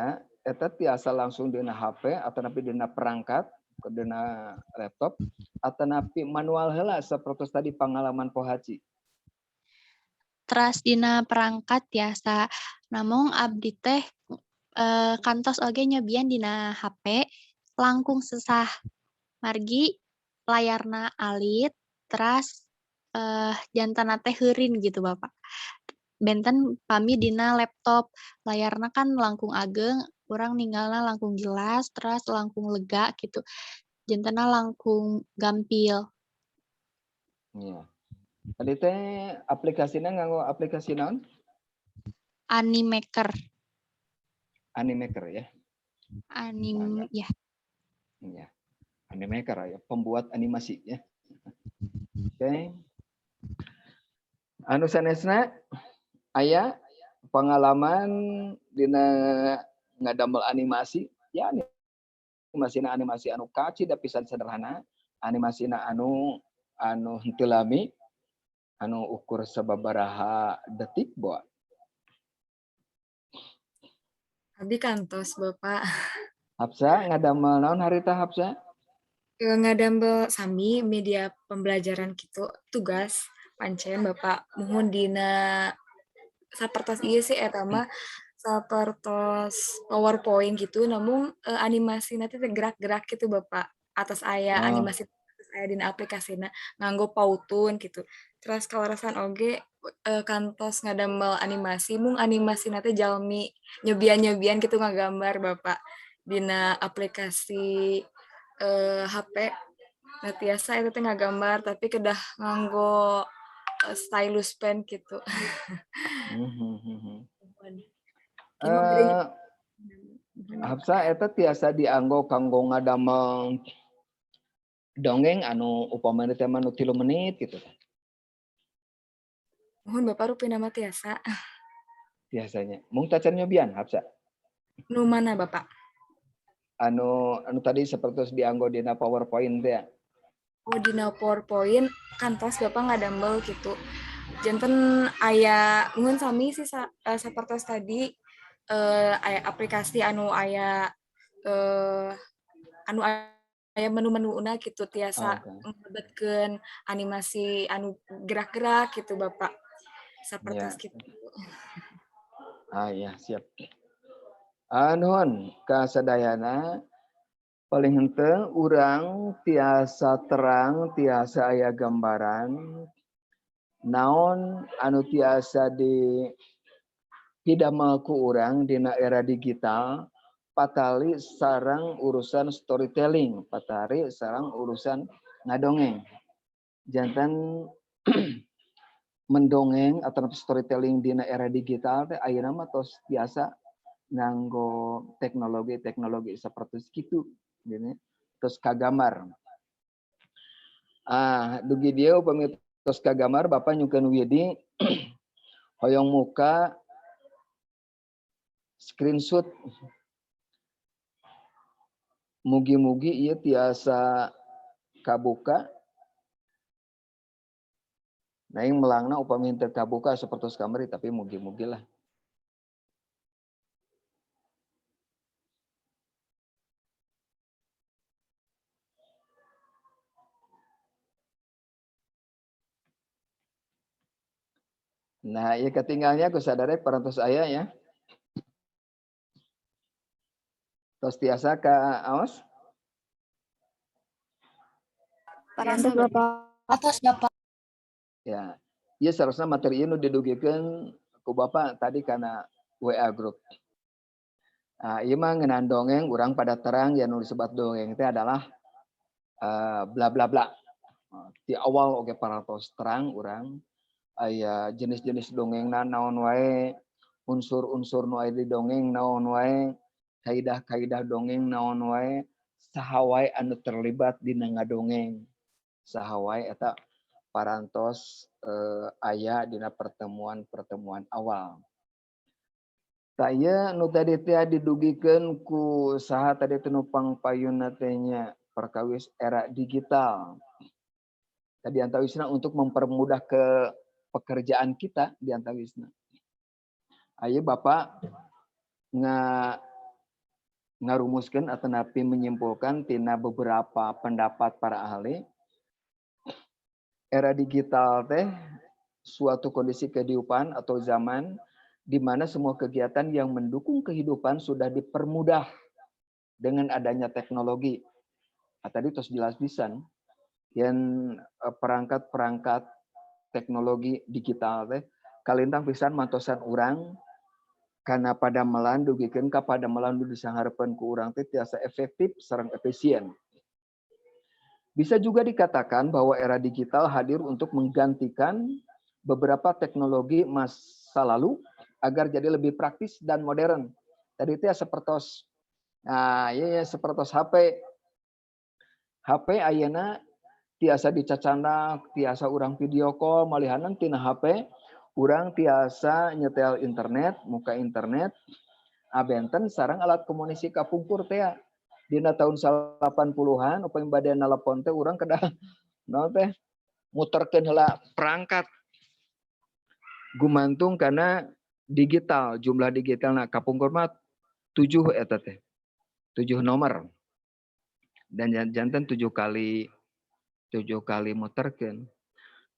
eta tiasa langsung dina HP atau napi dina perangkat kedena laptop atau napi manual heula sapertos tadi pengalaman Pohaci. Teras dina perangkat biasa. Namun abdi teh kantos oge nyobian dina HP langkung sesah. Margi layarna alit, teras jantana teh heurin gitu Bapak. Benten pami dina laptop, layarna kan langkung ageng, orang ninggalna langkung jelas, teras langkung lega gitu. Jantana langkung gampil. Iya. Tadi teh aplikasinya nganggo aplikasi naon? Animaker. Animaker ya. Ya. Iya. Animaker ya, pembuat animasi ya. Oke. Anu sanesna aya pengalaman dina ngadamel animasi ya animasi anu kaci da pisan sederhana, animasina anu henteu lami anu ukur sababaraha detik boa. Abdi kantos Bapak. Hapsa ngadamel naon harita Hapsa? Ngadamel sami media pembelajaran gitu tugas pancen Bapak muhun dina sapertos ieu sih eta mah sapertos PowerPoint gitu namun animasi nanti gerak-gerak gitu Bapak atas aya animasi atas aya dina aplikasina nganggo pautun gitu. Terus kalarasan oge kantos ngadamel animasi mung animasi nanti jalmi nyobian-nyobian gitu ngagambar Bapak dina aplikasi HP. Nah tiasa itu teh ngagambar tapi kedah nganggo stylus pen gitu. Hapsa eta tiasa dianggo kanggo ngadamel dongeng anu upamana teh mah 3 menit gitu. Mohon Bapak rupina mah tiasa. Biasanya. Mung tacan nyobian Hapsa. Nu mana Bapak? Anu tadi seperti dianggo dina PowerPoint teh. Oh dina PowerPoint kantos Bapak ngadamel gitu. Janten aya nuhun sami sih sapertos tadi aya aplikasi anu aya menu-menuna gitu tiasa ngelebetkeun animasi anu gerak-gerak gitu Bapak. Sapertos gitu. Iya, siap. Nuhun kasadayana paling henteu urang tiasa terang, tiasa aya gambaran naon anu tiasa didamel ku urang dina era digital patali sareng urusan storytelling, patali sareng urusan ngadongeng. Janten mendongeng atau storytelling dina era digital teh ayeuna mah tos biasa nganggo teknologi seperti itu gini. Terus kagambar. Dugi dia upami tos kagambar Bapak nyukeun widi hoyong muka screenshot mugi-mugi ieu tiasa kabuka. Nah yang melangna upami teu kabuka sapertos kamari tapi mugi-mugi lah. Nah, ya ketinggalnya aku sadare parantos aya ya. Tos tiasa ka aos? Parantos Bapak. Atas Bapak. Ya. Ieu seharusnya materi ieu nu didugikeun ku Bapak tadi kana WA group. Ieu mah ngeunaan dongeng urang pada terang ya nu disebut dongeng teh adalah bla bla bla. Di awal oge parantos terang urang aya jenis-jenis dongengna naon wae, unsur-unsur nu aya di dongeng naon wae, kaidah-kaidah dongeng naon wae, saha wae anu terlibat dina ngadongeng. Saha wae eta parantos aya dina pertemuan-pertemuan awal. Taya nu tadi teh didugikeun ku saha tadi teh nu pangpayunna teh nya perkawis era digital. Tadi antawisna untuk mempermudah ke pekerjaan kita di antawisna. Ayo Bapak ngarumuskeun atanapi menyimpulkan tina beberapa pendapat para ahli, era digital teh suatu kondisi kehidupan atau zaman di mana semua kegiatan yang mendukung kehidupan sudah dipermudah dengan adanya teknologi. Tadi terus jelas pisan yang perangkat-perangkat teknologi digital teh kalintang pisan mantosan urang karena pada melandu dugikeun ka pada melandu disanghareupeun ku urang teh tiasa efektif sareng efisien. Bisa juga dikatakan bahwa era digital hadir untuk menggantikan beberapa teknologi masa lalu agar jadi lebih praktis dan modern. Tadi itu ya sepertos, nah ya sepertos HP. HP ayeuna tiasa dicacana, tiasa urang video call, malihanan tina HP, urang tiasa nyetel internet, muka internet, abenten sareng alat komunikasi kapungkur teh. Dina tahun 80-an upami bade nelpon teh urang kedah naon teh muterkeun heula perangkat gumantung karena digital, jumlah digitalna kapungkur mah 7 eta teh. 7 nomor. Dan janten 7 kali muterkeun.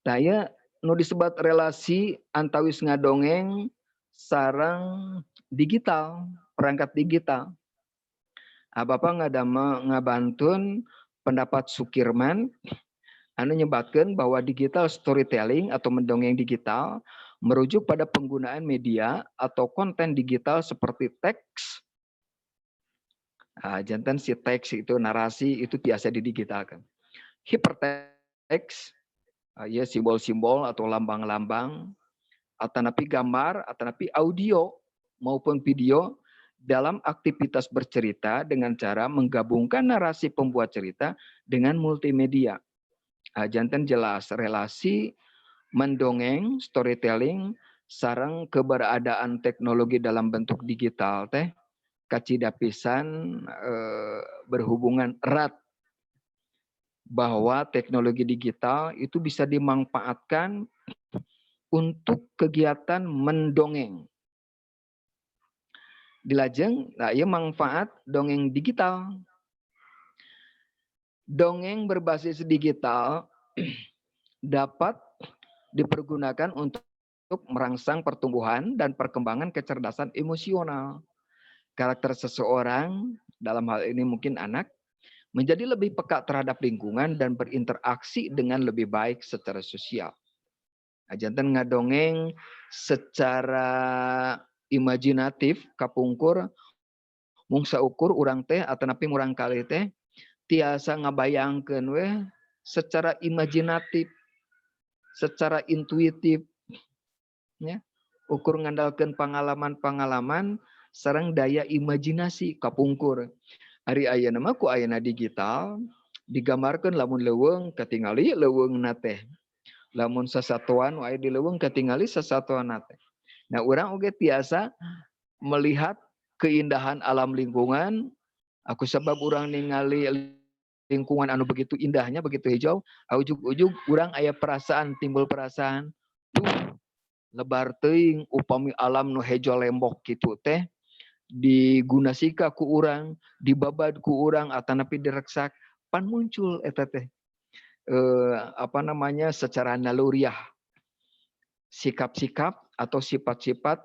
Taya nu disebut relasi antawis ngadongeng sareng digital, perangkat digital. Bapak ngabantun pendapat Sukirman anu nyebatkeun bahwa digital storytelling atau mendongeng digital merujuk pada penggunaan media atau konten digital seperti teks. Jantan si teks itu narasi itu biasa didigitalkan. Hypertext, ya simbol-simbol atau lambang-lambang, atanapi gambar, atanapi audio maupun video dalam aktivitas bercerita dengan cara menggabungkan narasi pembuat cerita dengan multimedia. Jantan jelas relasi mendongeng, storytelling, sareng keberadaan teknologi dalam bentuk digital teh kacida pisan berhubungan erat bahwa teknologi digital itu bisa dimanfaatkan untuk kegiatan mendongeng. Dilajeng, nah ieu manfaat dongeng digital. Dongeng berbasis digital dapat dipergunakan untuk merangsang pertumbuhan dan perkembangan kecerdasan emosional. Karakter seseorang, dalam hal ini mungkin anak, menjadi lebih peka terhadap lingkungan dan berinteraksi dengan lebih baik secara sosial. Jantan ngadongeng secara imajinatif kapungkur mung saukur urang teh atanapi urang kali teh tiasa ngabayangkeun we secara imajinatif, secara intuitif ya. Ukur ngandalkeun pengalaman-pengalaman sareng daya imajinasi kapungkur. Ari ayeuna mah ku ayeuna digital digambarkeun lamun leuweung katingali leuweungna teh. Lamun sasatuan aya di leuweung katingali sasatuanna teh. Nah, urang oge tiasa melihat keindahan alam lingkungan. Aku sebab urang ningali lingkungan anu begitu indahnya, begitu hijau, ujug-ujug urang aya perasaan, timbul perasaan, lebar teuing upami alam nu hejo lembok kitu teh digunasika ku urang, dibabad ku urang atanapi direksak, pan muncul eta teh secara naluriah sikap-sikap atau sifat-sifat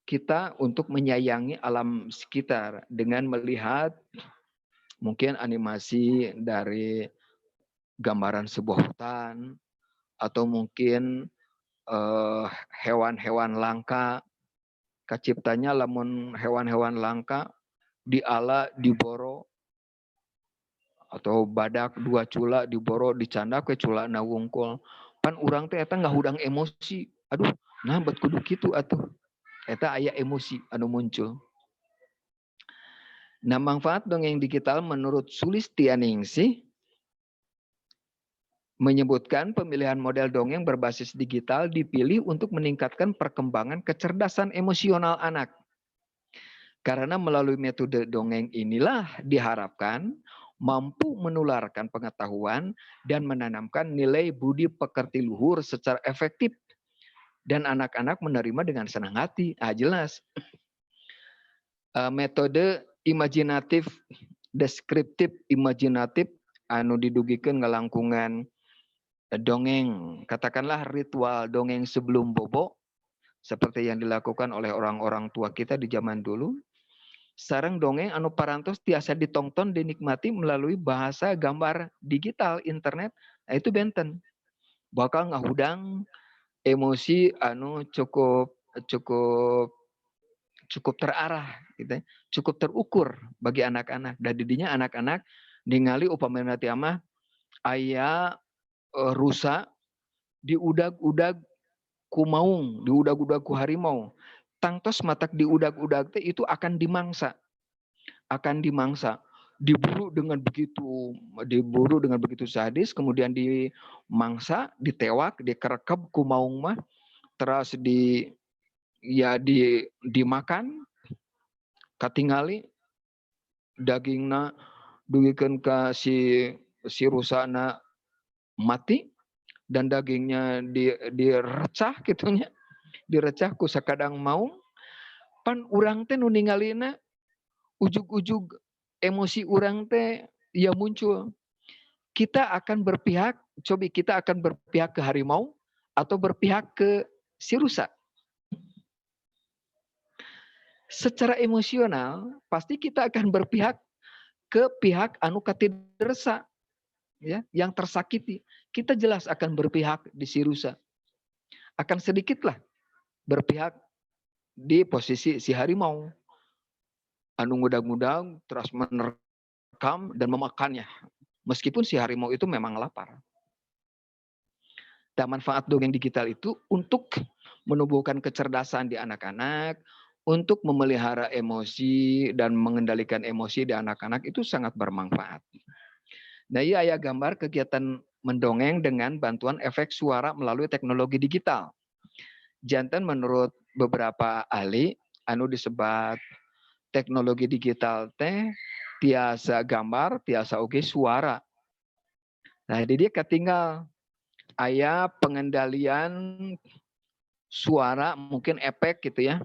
kita untuk menyayangi alam sekitar dengan melihat mungkin animasi dari gambaran sebuah hutan atau mungkin hewan-hewan langka. Kaciptanya lamun hewan-hewan langka diala diboro atau badak 2 cula diboro dicandak ke cula na wungkul. Pan urang teh eta ngahudang emosi. Aduh, nah bet kudu kitu atuh. Eta aya emosi anu muncul. Nah, manfaat dongeng digital menurut Sulistianingsih menyebutkan pemilihan model dongeng berbasis digital dipilih untuk meningkatkan perkembangan kecerdasan emosional anak. Karena melalui metode dongeng inilah diharapkan mampu menularkan pengetahuan dan menanamkan nilai budi pekerti luhur secara efektif. Dan anak-anak menerima dengan senang hati. Jelas. Metode imajinatif, deskriptif, imajinatif anu didugikeun ngalangkungan dongeng, katakanlah ritual dongeng sebelum bobo seperti yang dilakukan oleh orang-orang tua kita di zaman dulu. Sareng dongeng anu parantos tiasa ditonton dinikmati melalui bahasa gambar digital internet. Nah, itu benten bakal ngahudang emosi anu cukup terarah gitu ya, cukup terukur bagi anak-anak. Dan didinya anak-anak ningali upamana teh mah aya rusa diudag-udag ku maung, diudag-udag ku harimau. Tangtos matak diudag-udag teh itu akan dimangsa. Diburu dengan begitu sadis, kemudian dimangsa, ditewak, dikerekep ku maung mah, terus dimakan, katingali dagingna dugikeun ka si rusana mati, dan dagingnya direcah gitunya, direcah ku sakadang maung. Pan urang teh nu ningalina ujug-ujug emosi urang teh ya muncul. Kita akan berpihak ke harimau atau berpihak ke si rusa. Secara emosional pasti kita akan berpihak ke pihak anu katidersa, ya, yang tersakiti. Kita jelas akan berpihak di si rusa. Akan sedikitlah berpihak di posisi si harimau. Anu ngudag-ngudag terus menerkam dan memakannya. Meskipun si harimau itu memang lapar. Dan manfaat dongeng digital itu untuk menumbuhkan kecerdasan di anak-anak, untuk memelihara emosi dan mengendalikan emosi di anak-anak itu sangat bermanfaat. Nah, iya aya gambar kegiatan mendongeng dengan bantuan efek suara melalui teknologi digital. Janten menurut beberapa ahli, anu disebat teknologi digital teh tiasa gambar, tiasa oge suara. Nah, jadi dia ketinggal aya pengendalian suara, mungkin efek gitu ya.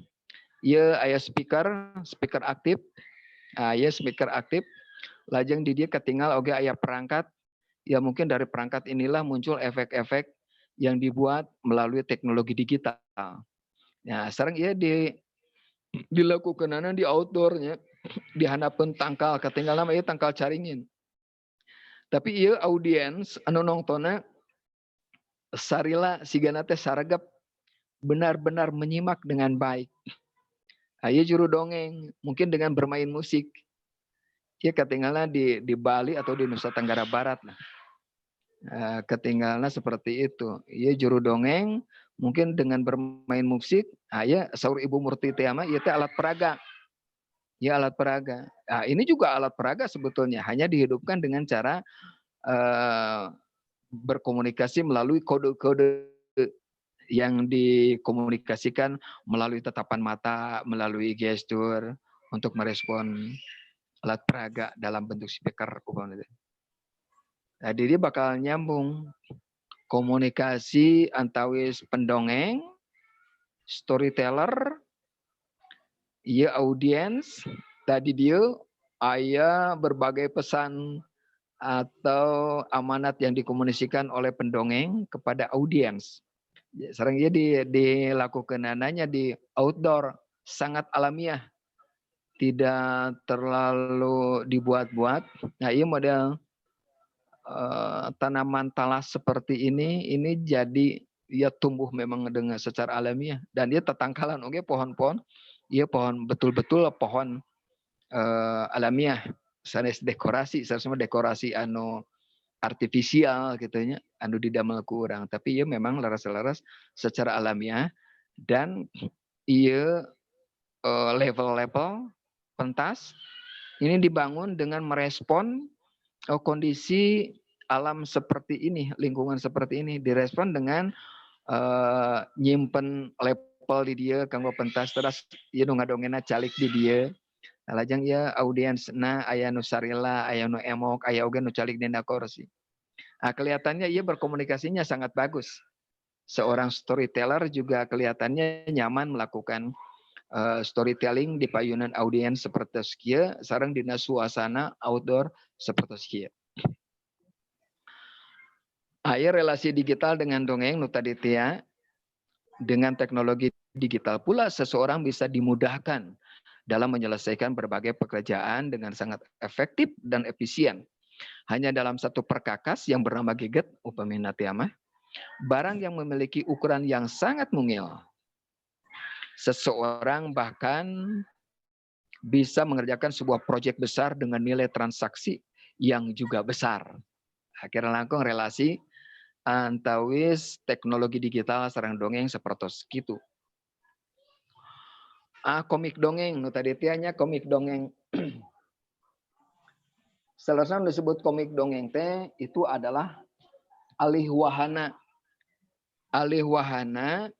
Ieu aya speaker aktif. Aya speaker aktif. Lajeng di dia ketinggal oge aya perangkat. Ya mungkin dari perangkat inilah muncul efek-efek yang dibuat melalui teknologi digital. Nah, sekarang ieu dilakukanana di outdoornya, dihanapeun tangkal, ketinggal nama ieu tangkal caringin. Tapi ieu audiens anu nongtonna sarila sigana teh saregep benar-benar menyimak dengan baik. Ieu juru dongeng mungkin dengan bermain musik. Ieu ketinggalna di Bali atau di Nusa Tenggara Barat lah. Ketinggalna seperti itu. Ieu juru dongeng mungkin dengan bermain musik. Ya saur Ibu Murti teh mah ieu teh alat peraga. Ya alat peraga. Nah, ini juga alat peraga sebetulnya, hanya dihidupkan dengan cara berkomunikasi melalui kode-kode yang dikomunikasikan melalui tatapan mata, melalui gestur untuk merespon alat peraga dalam bentuk speaker. Nah, dia bakal nyambung komunikasi antawis pendongeng, storyteller, ieu audiens, tadi dia aya berbagai pesan atau amanat yang dikomunikasikan oleh pendongeng kepada audiens. Sareng ieu dilakukan nanya di outdoor, sangat alamiah, tidak terlalu dibuat-buat. Nah, ieu model tanaman talas seperti ini jadi ia tumbuh memang dengan secara alamiah, dan dia tetangkalan oke pohon-pohon, ia pohon betul-betul pohon alamiah, sanes dekorasi, semua dekorasi anu artifisial gitunya, anu didamel ku urang, tapi ia memang laras-laras secara alamiah, dan ia level-level pentas ini dibangun dengan merespon kondisi alam seperti ini, lingkungan seperti ini, direspon dengan nyimpen level di dia kanggo pentas, terus ieu nu ngadongena calik di dia. Lajeng ieu audiensna aya nu sarila, aya nu emok, aya oge nu calik dina kursi. Nah, kelihatannya ia berkomunikasinya sangat bagus. Seorang storyteller juga kelihatannya nyaman melakukan storytelling di payunan audiens seperti kieu sareng dina suasana outdoor seperti kieu. Aya relasi digital dengan dongeng nu tadi teh. Dengan teknologi digital pula seseorang bisa dimudahkan dalam menyelesaikan berbagai pekerjaan dengan sangat efektif dan efisien. Hanya dalam satu perkakas yang bernama gadget upami natiamah, barang yang memiliki ukuran yang sangat mungil. Seseorang bahkan bisa mengerjakan sebuah proyek besar dengan nilai transaksi yang juga besar. Akhirnya langkung relasi antawis teknologi digital sareng dongeng seperti itu. Komik dongeng, nu tadi tianya komik dongeng. Selesai disebut komik dongeng teh itu adalah alih wahana. Alih wahana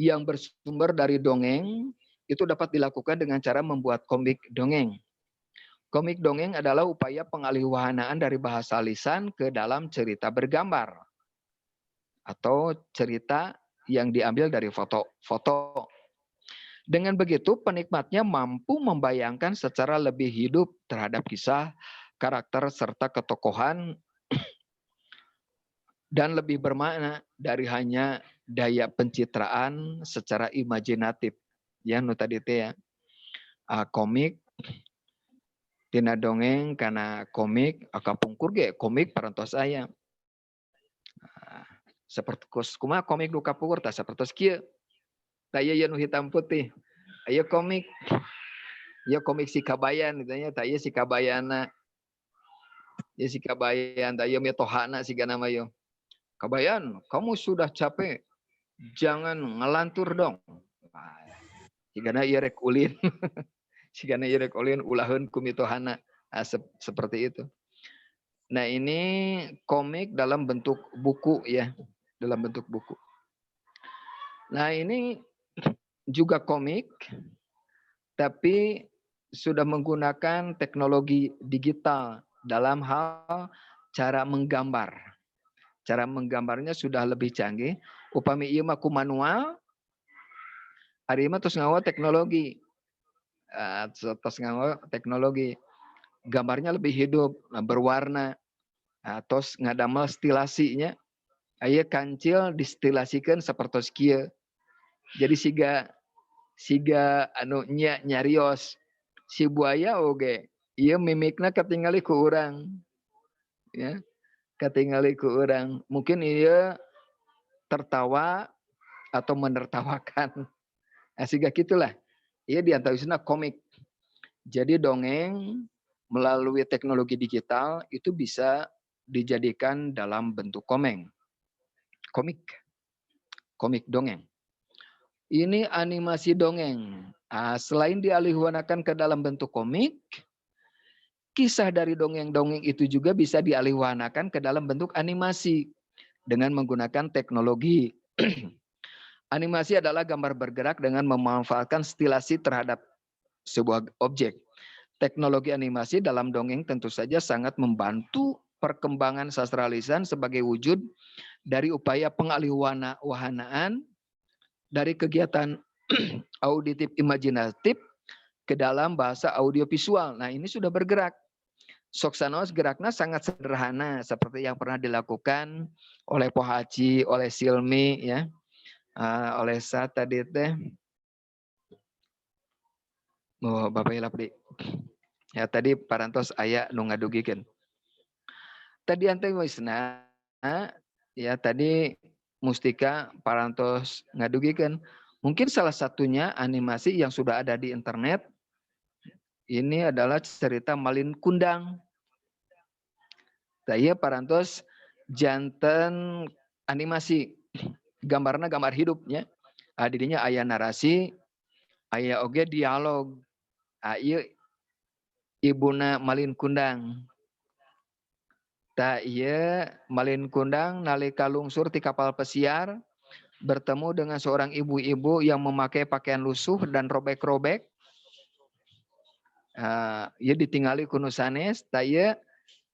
yang bersumber dari dongeng itu dapat dilakukan dengan cara membuat komik dongeng. Komik dongeng adalah upaya pengaliwahanaan dari bahasa lisan ke dalam cerita bergambar atau cerita yang diambil dari foto-foto. Dengan begitu penikmatnya mampu membayangkan secara lebih hidup terhadap kisah, karakter, serta ketokohan dan lebih bermakna dari hanya daya pencitraan secara imajinatif. Ya, nu tadi teh ya. Komik tina dongeng kana komik akapungkur ge komik parantos aya. Seperti kumaha komik nu kapungkur tah sapertos kieu. Tah ieu nu hitam putih. Aya komik. Ya komik si Kabayan ditanya tah ieu si Kabayana. Ya si Kabayan tah ieu metohana sigana mah yo. Kabayan, kamu sudah capek. Jangan ngelantur dong. Sigana ieu rek ulin. Sigana ieu rek ulin ulaheun ku mitohana. Seperti itu. Nah, ini komik dalam bentuk buku ya, dalam bentuk buku. Nah, ini juga komik tapi sudah menggunakan teknologi digital dalam hal cara menggambar. Cara menggambarnya sudah lebih canggih. Upami ieu mah ku manual, ari mah tos ngawa teknologi. Tos ngawa teknologi. Gambarnya lebih hidup, berwarna. Tos ngadamel stilasinya. Aya kancil distilasikan seperti kieu. Jadi siga anu nyarios. Si buaya oge ieu mimikna katingali ku urang. Ya. Katingali ku urang. Mungkin ieu tertawa atau menertawakan. Siga gitulah. Ieu diantawisna komik. Jadi dongeng melalui teknologi digital itu bisa dijadikan dalam bentuk komik. Komik dongeng. Ini animasi dongeng. Selain dialihwanakan ke dalam bentuk komik, kisah dari dongeng-dongeng itu juga bisa dialihwanakan ke dalam bentuk animasi dengan menggunakan teknologi. Animasi adalah gambar bergerak dengan memanfaatkan stilasi terhadap sebuah objek. Teknologi animasi dalam dongeng tentu saja sangat membantu perkembangan sastra lisan sebagai wujud dari upaya pengalihwahanaan dari kegiatan auditif imajinatif ke dalam bahasa audiovisual. Nah, ini sudah bergerak. Soksanoos geraknya sangat sederhana seperti yang pernah dilakukan oleh Pohaci, oleh Silmi ya. Oleh saya tadi teh Bapak Ilapdi. Ya tadi parantos aya nu ngadugikeun. Tadi ante wisna ya tadi Mustika parantos ngadugikeun. Mungkin salah satunya animasi yang sudah ada di internet. Ini adalah cerita Malin Kundang. Saya parantos janten animasi. Gambarnya gambar hidupnya. Didinya aya narasi, aya oge dialog. Ieu ibuna Malin Kundang. Ieu Malin Kundang nalika lungsur ti kapal pesiar bertemu dengan seorang ibu-ibu yang memakai pakaian lusuh dan robek-robek. Ieu ditingali ku nu sanes, ieu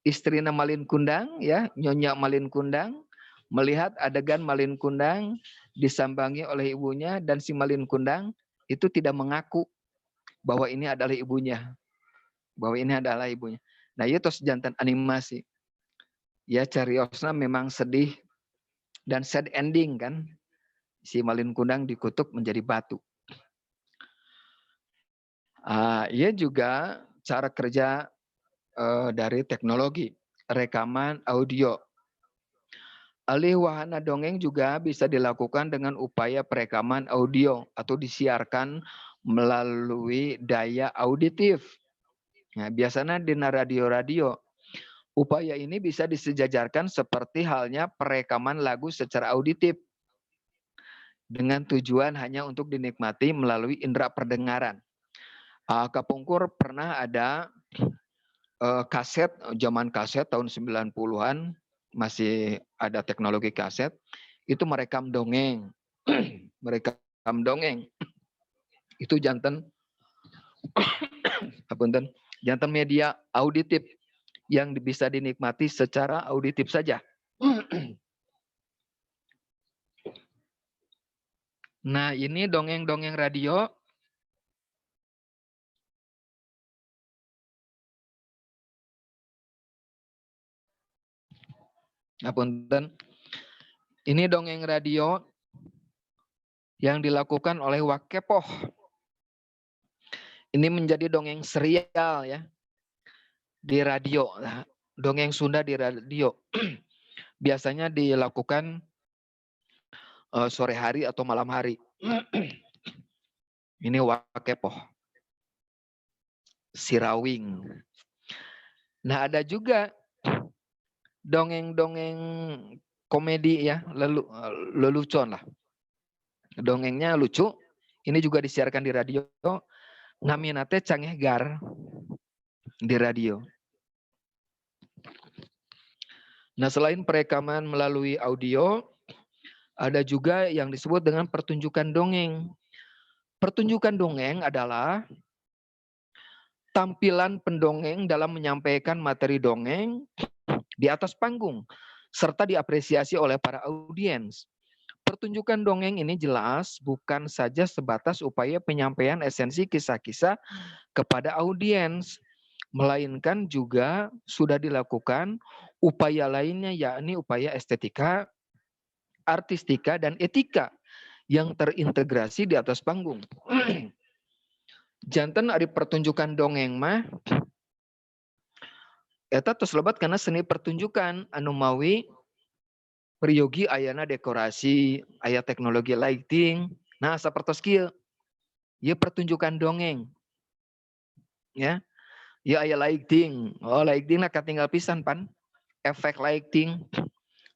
istrina Malin Kundang ya, Nyonya Malin Kundang melihat adegan Malin Kundang disambangi oleh ibunya dan si Malin Kundang itu tidak mengaku bahwa ini adalah ibunya. Bahwa ini adalah ibunya. Nah, itu tos jantan animasi. Ya, cariosna memang sedih dan sad ending kan. Si Malin Kundang dikutuk menjadi batu. Ia juga cara kerja dari teknologi rekaman audio. Alih wahana dongeng juga bisa dilakukan dengan upaya perekaman audio atau disiarkan melalui daya auditif. Nah, biasanya di radio-radio, upaya ini bisa disejajarkan seperti halnya perekaman lagu secara auditif dengan tujuan hanya untuk dinikmati melalui indera pendengaran. Kapungkur pernah ada kaset, zaman kaset tahun 90-an, masih ada teknologi kaset, itu merekam dongeng. Merekam dongeng. Itu jantan jantan media auditif yang bisa dinikmati secara auditif saja. Nah, ini dongeng-dongeng radio. Ngapunten. Ini dongeng radio yang dilakukan oleh Wakepoh. Ini menjadi dongeng serial ya di radio. Nah, dongeng Sunda di radio. Biasanya dilakukan sore hari atau malam hari. Ini Wakepoh. Sirawing. Nah, ada juga dongeng-dongeng komedi ya, lelucon lah. Dongengnya lucu. Ini juga disiarkan di radio. Ngaminate Cangeh Gar di radio. Nah, selain perekaman melalui audio, ada juga yang disebut dengan pertunjukan dongeng. Pertunjukan dongeng adalah tampilan pendongeng dalam menyampaikan materi dongeng di atas panggung, serta diapresiasi oleh para audiens. Pertunjukan dongeng ini jelas bukan saja sebatas upaya penyampaian esensi kisah-kisah kepada audiens, melainkan juga sudah dilakukan upaya lainnya, yakni upaya estetika, artistika, dan etika yang terintegrasi di atas panggung. Janten ari pertunjukan dongeng mah eta tos lebat karena seni pertunjukan anu mawi peryogi ayana dekorasi, aya teknologi lighting. Nah, sapertos kieu. Ieu pertunjukan dongeng. Ya. Ieu aya lighting. Oh, lighting na katinggal pisan pan. Efek lighting.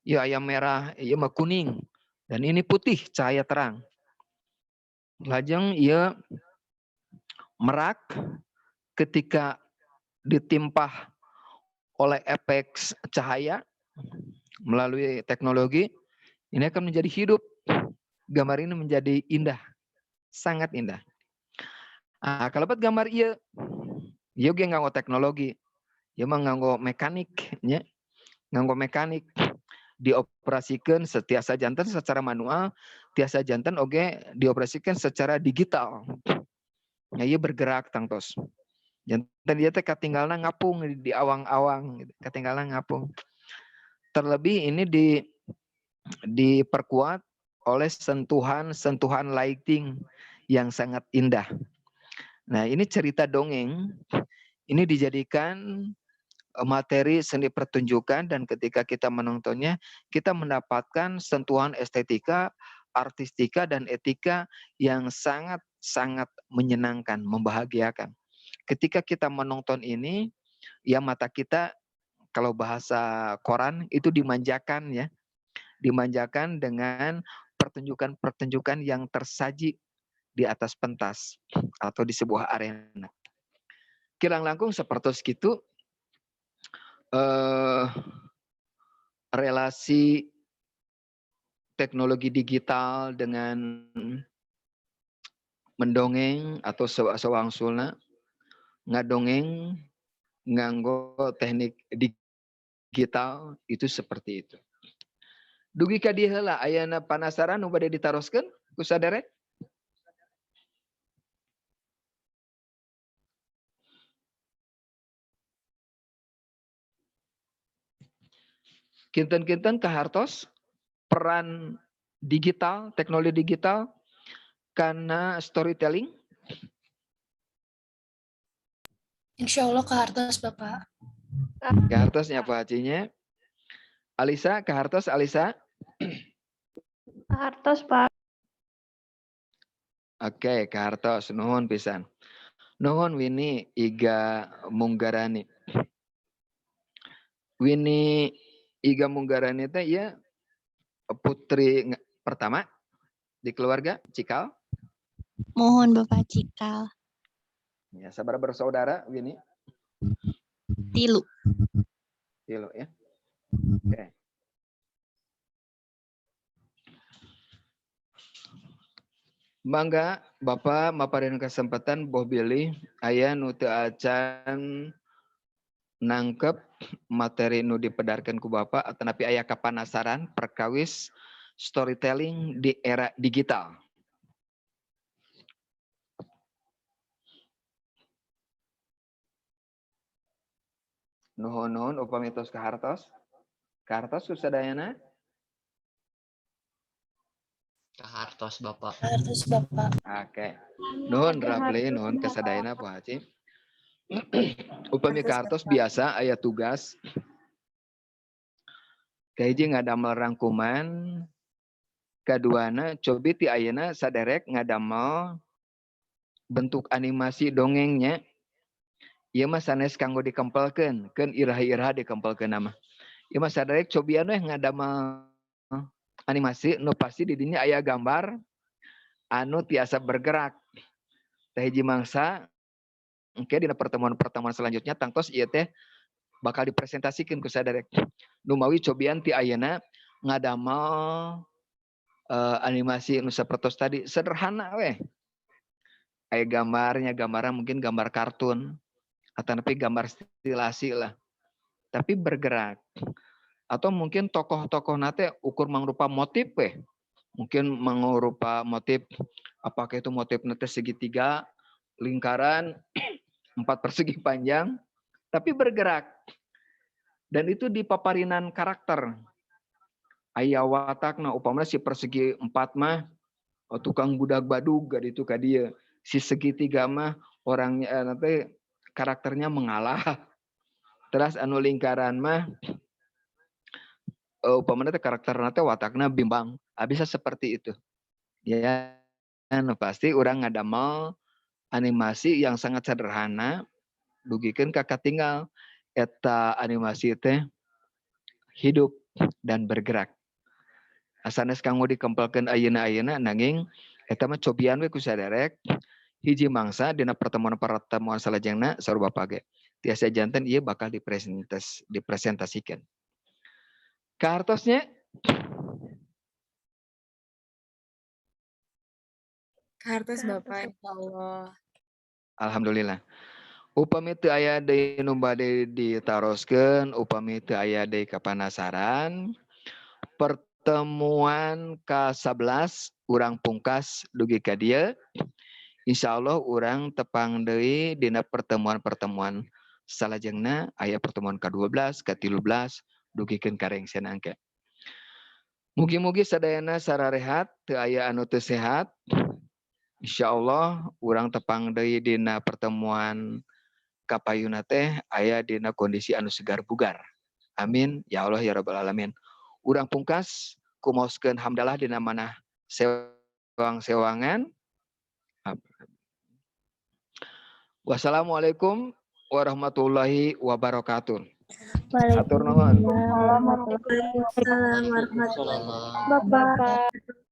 Ieu aya merah, ieu mah kuning. Dan ini putih, cahaya terang. Lajeng ieu merak ketika ditimpah oleh efek cahaya melalui teknologi, ini akan menjadi hidup. Gambar ini menjadi indah, sangat indah. Kalau buat gambar iya ge nganggo teknologi, ieu mah nganggo mekanik, nya. Nganggo mekanik dioperasikan setiasa janten secara manual, tiasa janten oge dioperasikan secara digital. Ya, ieu bergerak tangtos. Janten dia teh katinggalna ngapung di awang-awang, gitu. Katinggalna ngapung. Terlebih ini diperkuat oleh sentuhan lighting yang sangat indah. Nah, ini cerita dongeng. Ini dijadikan materi seni pertunjukan dan ketika kita menontonnya, kita mendapatkan sentuhan estetika, artistika, dan etika yang sangat-sangat menyenangkan, membahagiakan. Ketika kita menonton ini, ya mata kita kalau bahasa koran itu dimanjakan ya. Dimanjakan dengan pertunjukan-pertunjukan yang tersaji di atas pentas atau di sebuah arena. Kirang langkung seperti itu relasi teknologi digital dengan mendongeng atau sewangsulna ngadongeng nganggo teknik digital itu seperti itu. Dugi ka dieu heula ayana panasaran nu bade ditaroskeun ku sadere? Kinten-kinten kahartos peran digital, teknologi digital karena storytelling. Insya Allah kahartos Bapak. Kahartosnya apa hajinya? Alisa, kahartos Alisa? Kahartos, Pak. Oke, kahartos. Nuhun pisan. Nuhun Wini Iga Munggarani. Wini Iga Munggarani itu ya putri pertama di keluarga Cikal. Mohon Bapak Cikal. Ya, sabar bersaudara Wini. Tilu. Tilu ya. Oke. Mangga Bapak maparin kesempatan boh bilih aya nu teu acan nangkep materi nu dipedarkan ku Bapak tetapi aya kapanasaran perkawis storytelling di era digital. Nuhun upami tos kahartos. Kahartos kusadayana? Kahartos Bapak. Kahartos Bapak. Oke. Nuhun Rapli, nuhun kasadayana Pak Haji. Upami kahartos biasa aya tugas. Kahiji ngadamel rangkuman. Kaduana cobi ti ayeuna saderek ngadamel bentuk animasi dongengnya. Ieu mah sanes kanggo dikempelkeun, keun irah-irah dikempelkeun mah. Ieu mah saderek cobian we ngadamel animasi nu pasti di dinya aya gambar anu tiasa bergerak. Tah hiji mangsa engke dina pertemuan-pertemuan selanjutnya tangtos ieu teh bakal dipresentasikeun ku saderek. Nu mawi cobian ti ayeuna ngadamel animasi nu sapertos tadi sederhana we. Aya gambarnya mungkin gambar kartun atau tapi gambar stilasi lah. Tapi bergerak. Atau mungkin tokoh-tokoh nate ukur mangrupa motif we. Mungkin mangrupa motif apakah itu motif nate segitiga, lingkaran, 4 persegi panjang, tapi bergerak. Dan itu di paparinan karakter. Aya watakna upamana si persegi 4 mah tukang budak badug gitu ka dieu. Si segitiga mah orangnya nanti karakternya mengalah. Terus anu lingkaran mah upamana teh karakterna teh watakna bimbang. Bisa seperti itu. Ya, anu pasti urang ngadamel animasi yang sangat sederhana dugikeun ka katinggal eta animasi teh hidup dan bergerak. Sanes kanggo dikempelkeun ayeuna-ayeuna nanging eta mah cobian we ku saderek hiji mangsa dina pertemuan-pertemuan salajengna saur Bapak ge. Tiasa janten ieu bakal dipresentasikan. Kahartosnya Kahartos Bapak, insyaallah. alhamdulillah. Upami teu aya deui nu bade ditaroskeun, upami teu aya deui kapanasaran, pertemuan ke-11 urang pungkas dugi ka dieu. Insyaallah urang tepang deui dina pertemuan-pertemuan salajengna aya pertemuan ke-12, ke-13 dugikeun karengsen angke. Mugi-mugi sadayana sararehat teu aya anu teu sehat. Insyaallah urang tepang deui dina pertemuan kapayuna teh aya dina kondisi anu segar bugar. Amin ya Allah ya rabbal alamin. Urang pungkas kumaoskeun hamdalah dina manah sewang-sewangan. Wassalamualaikum warahmatullahi wabarakatuh. Atur nuhun. Waalaikumsalam warahmatullahi wabarakatuh. Bapak.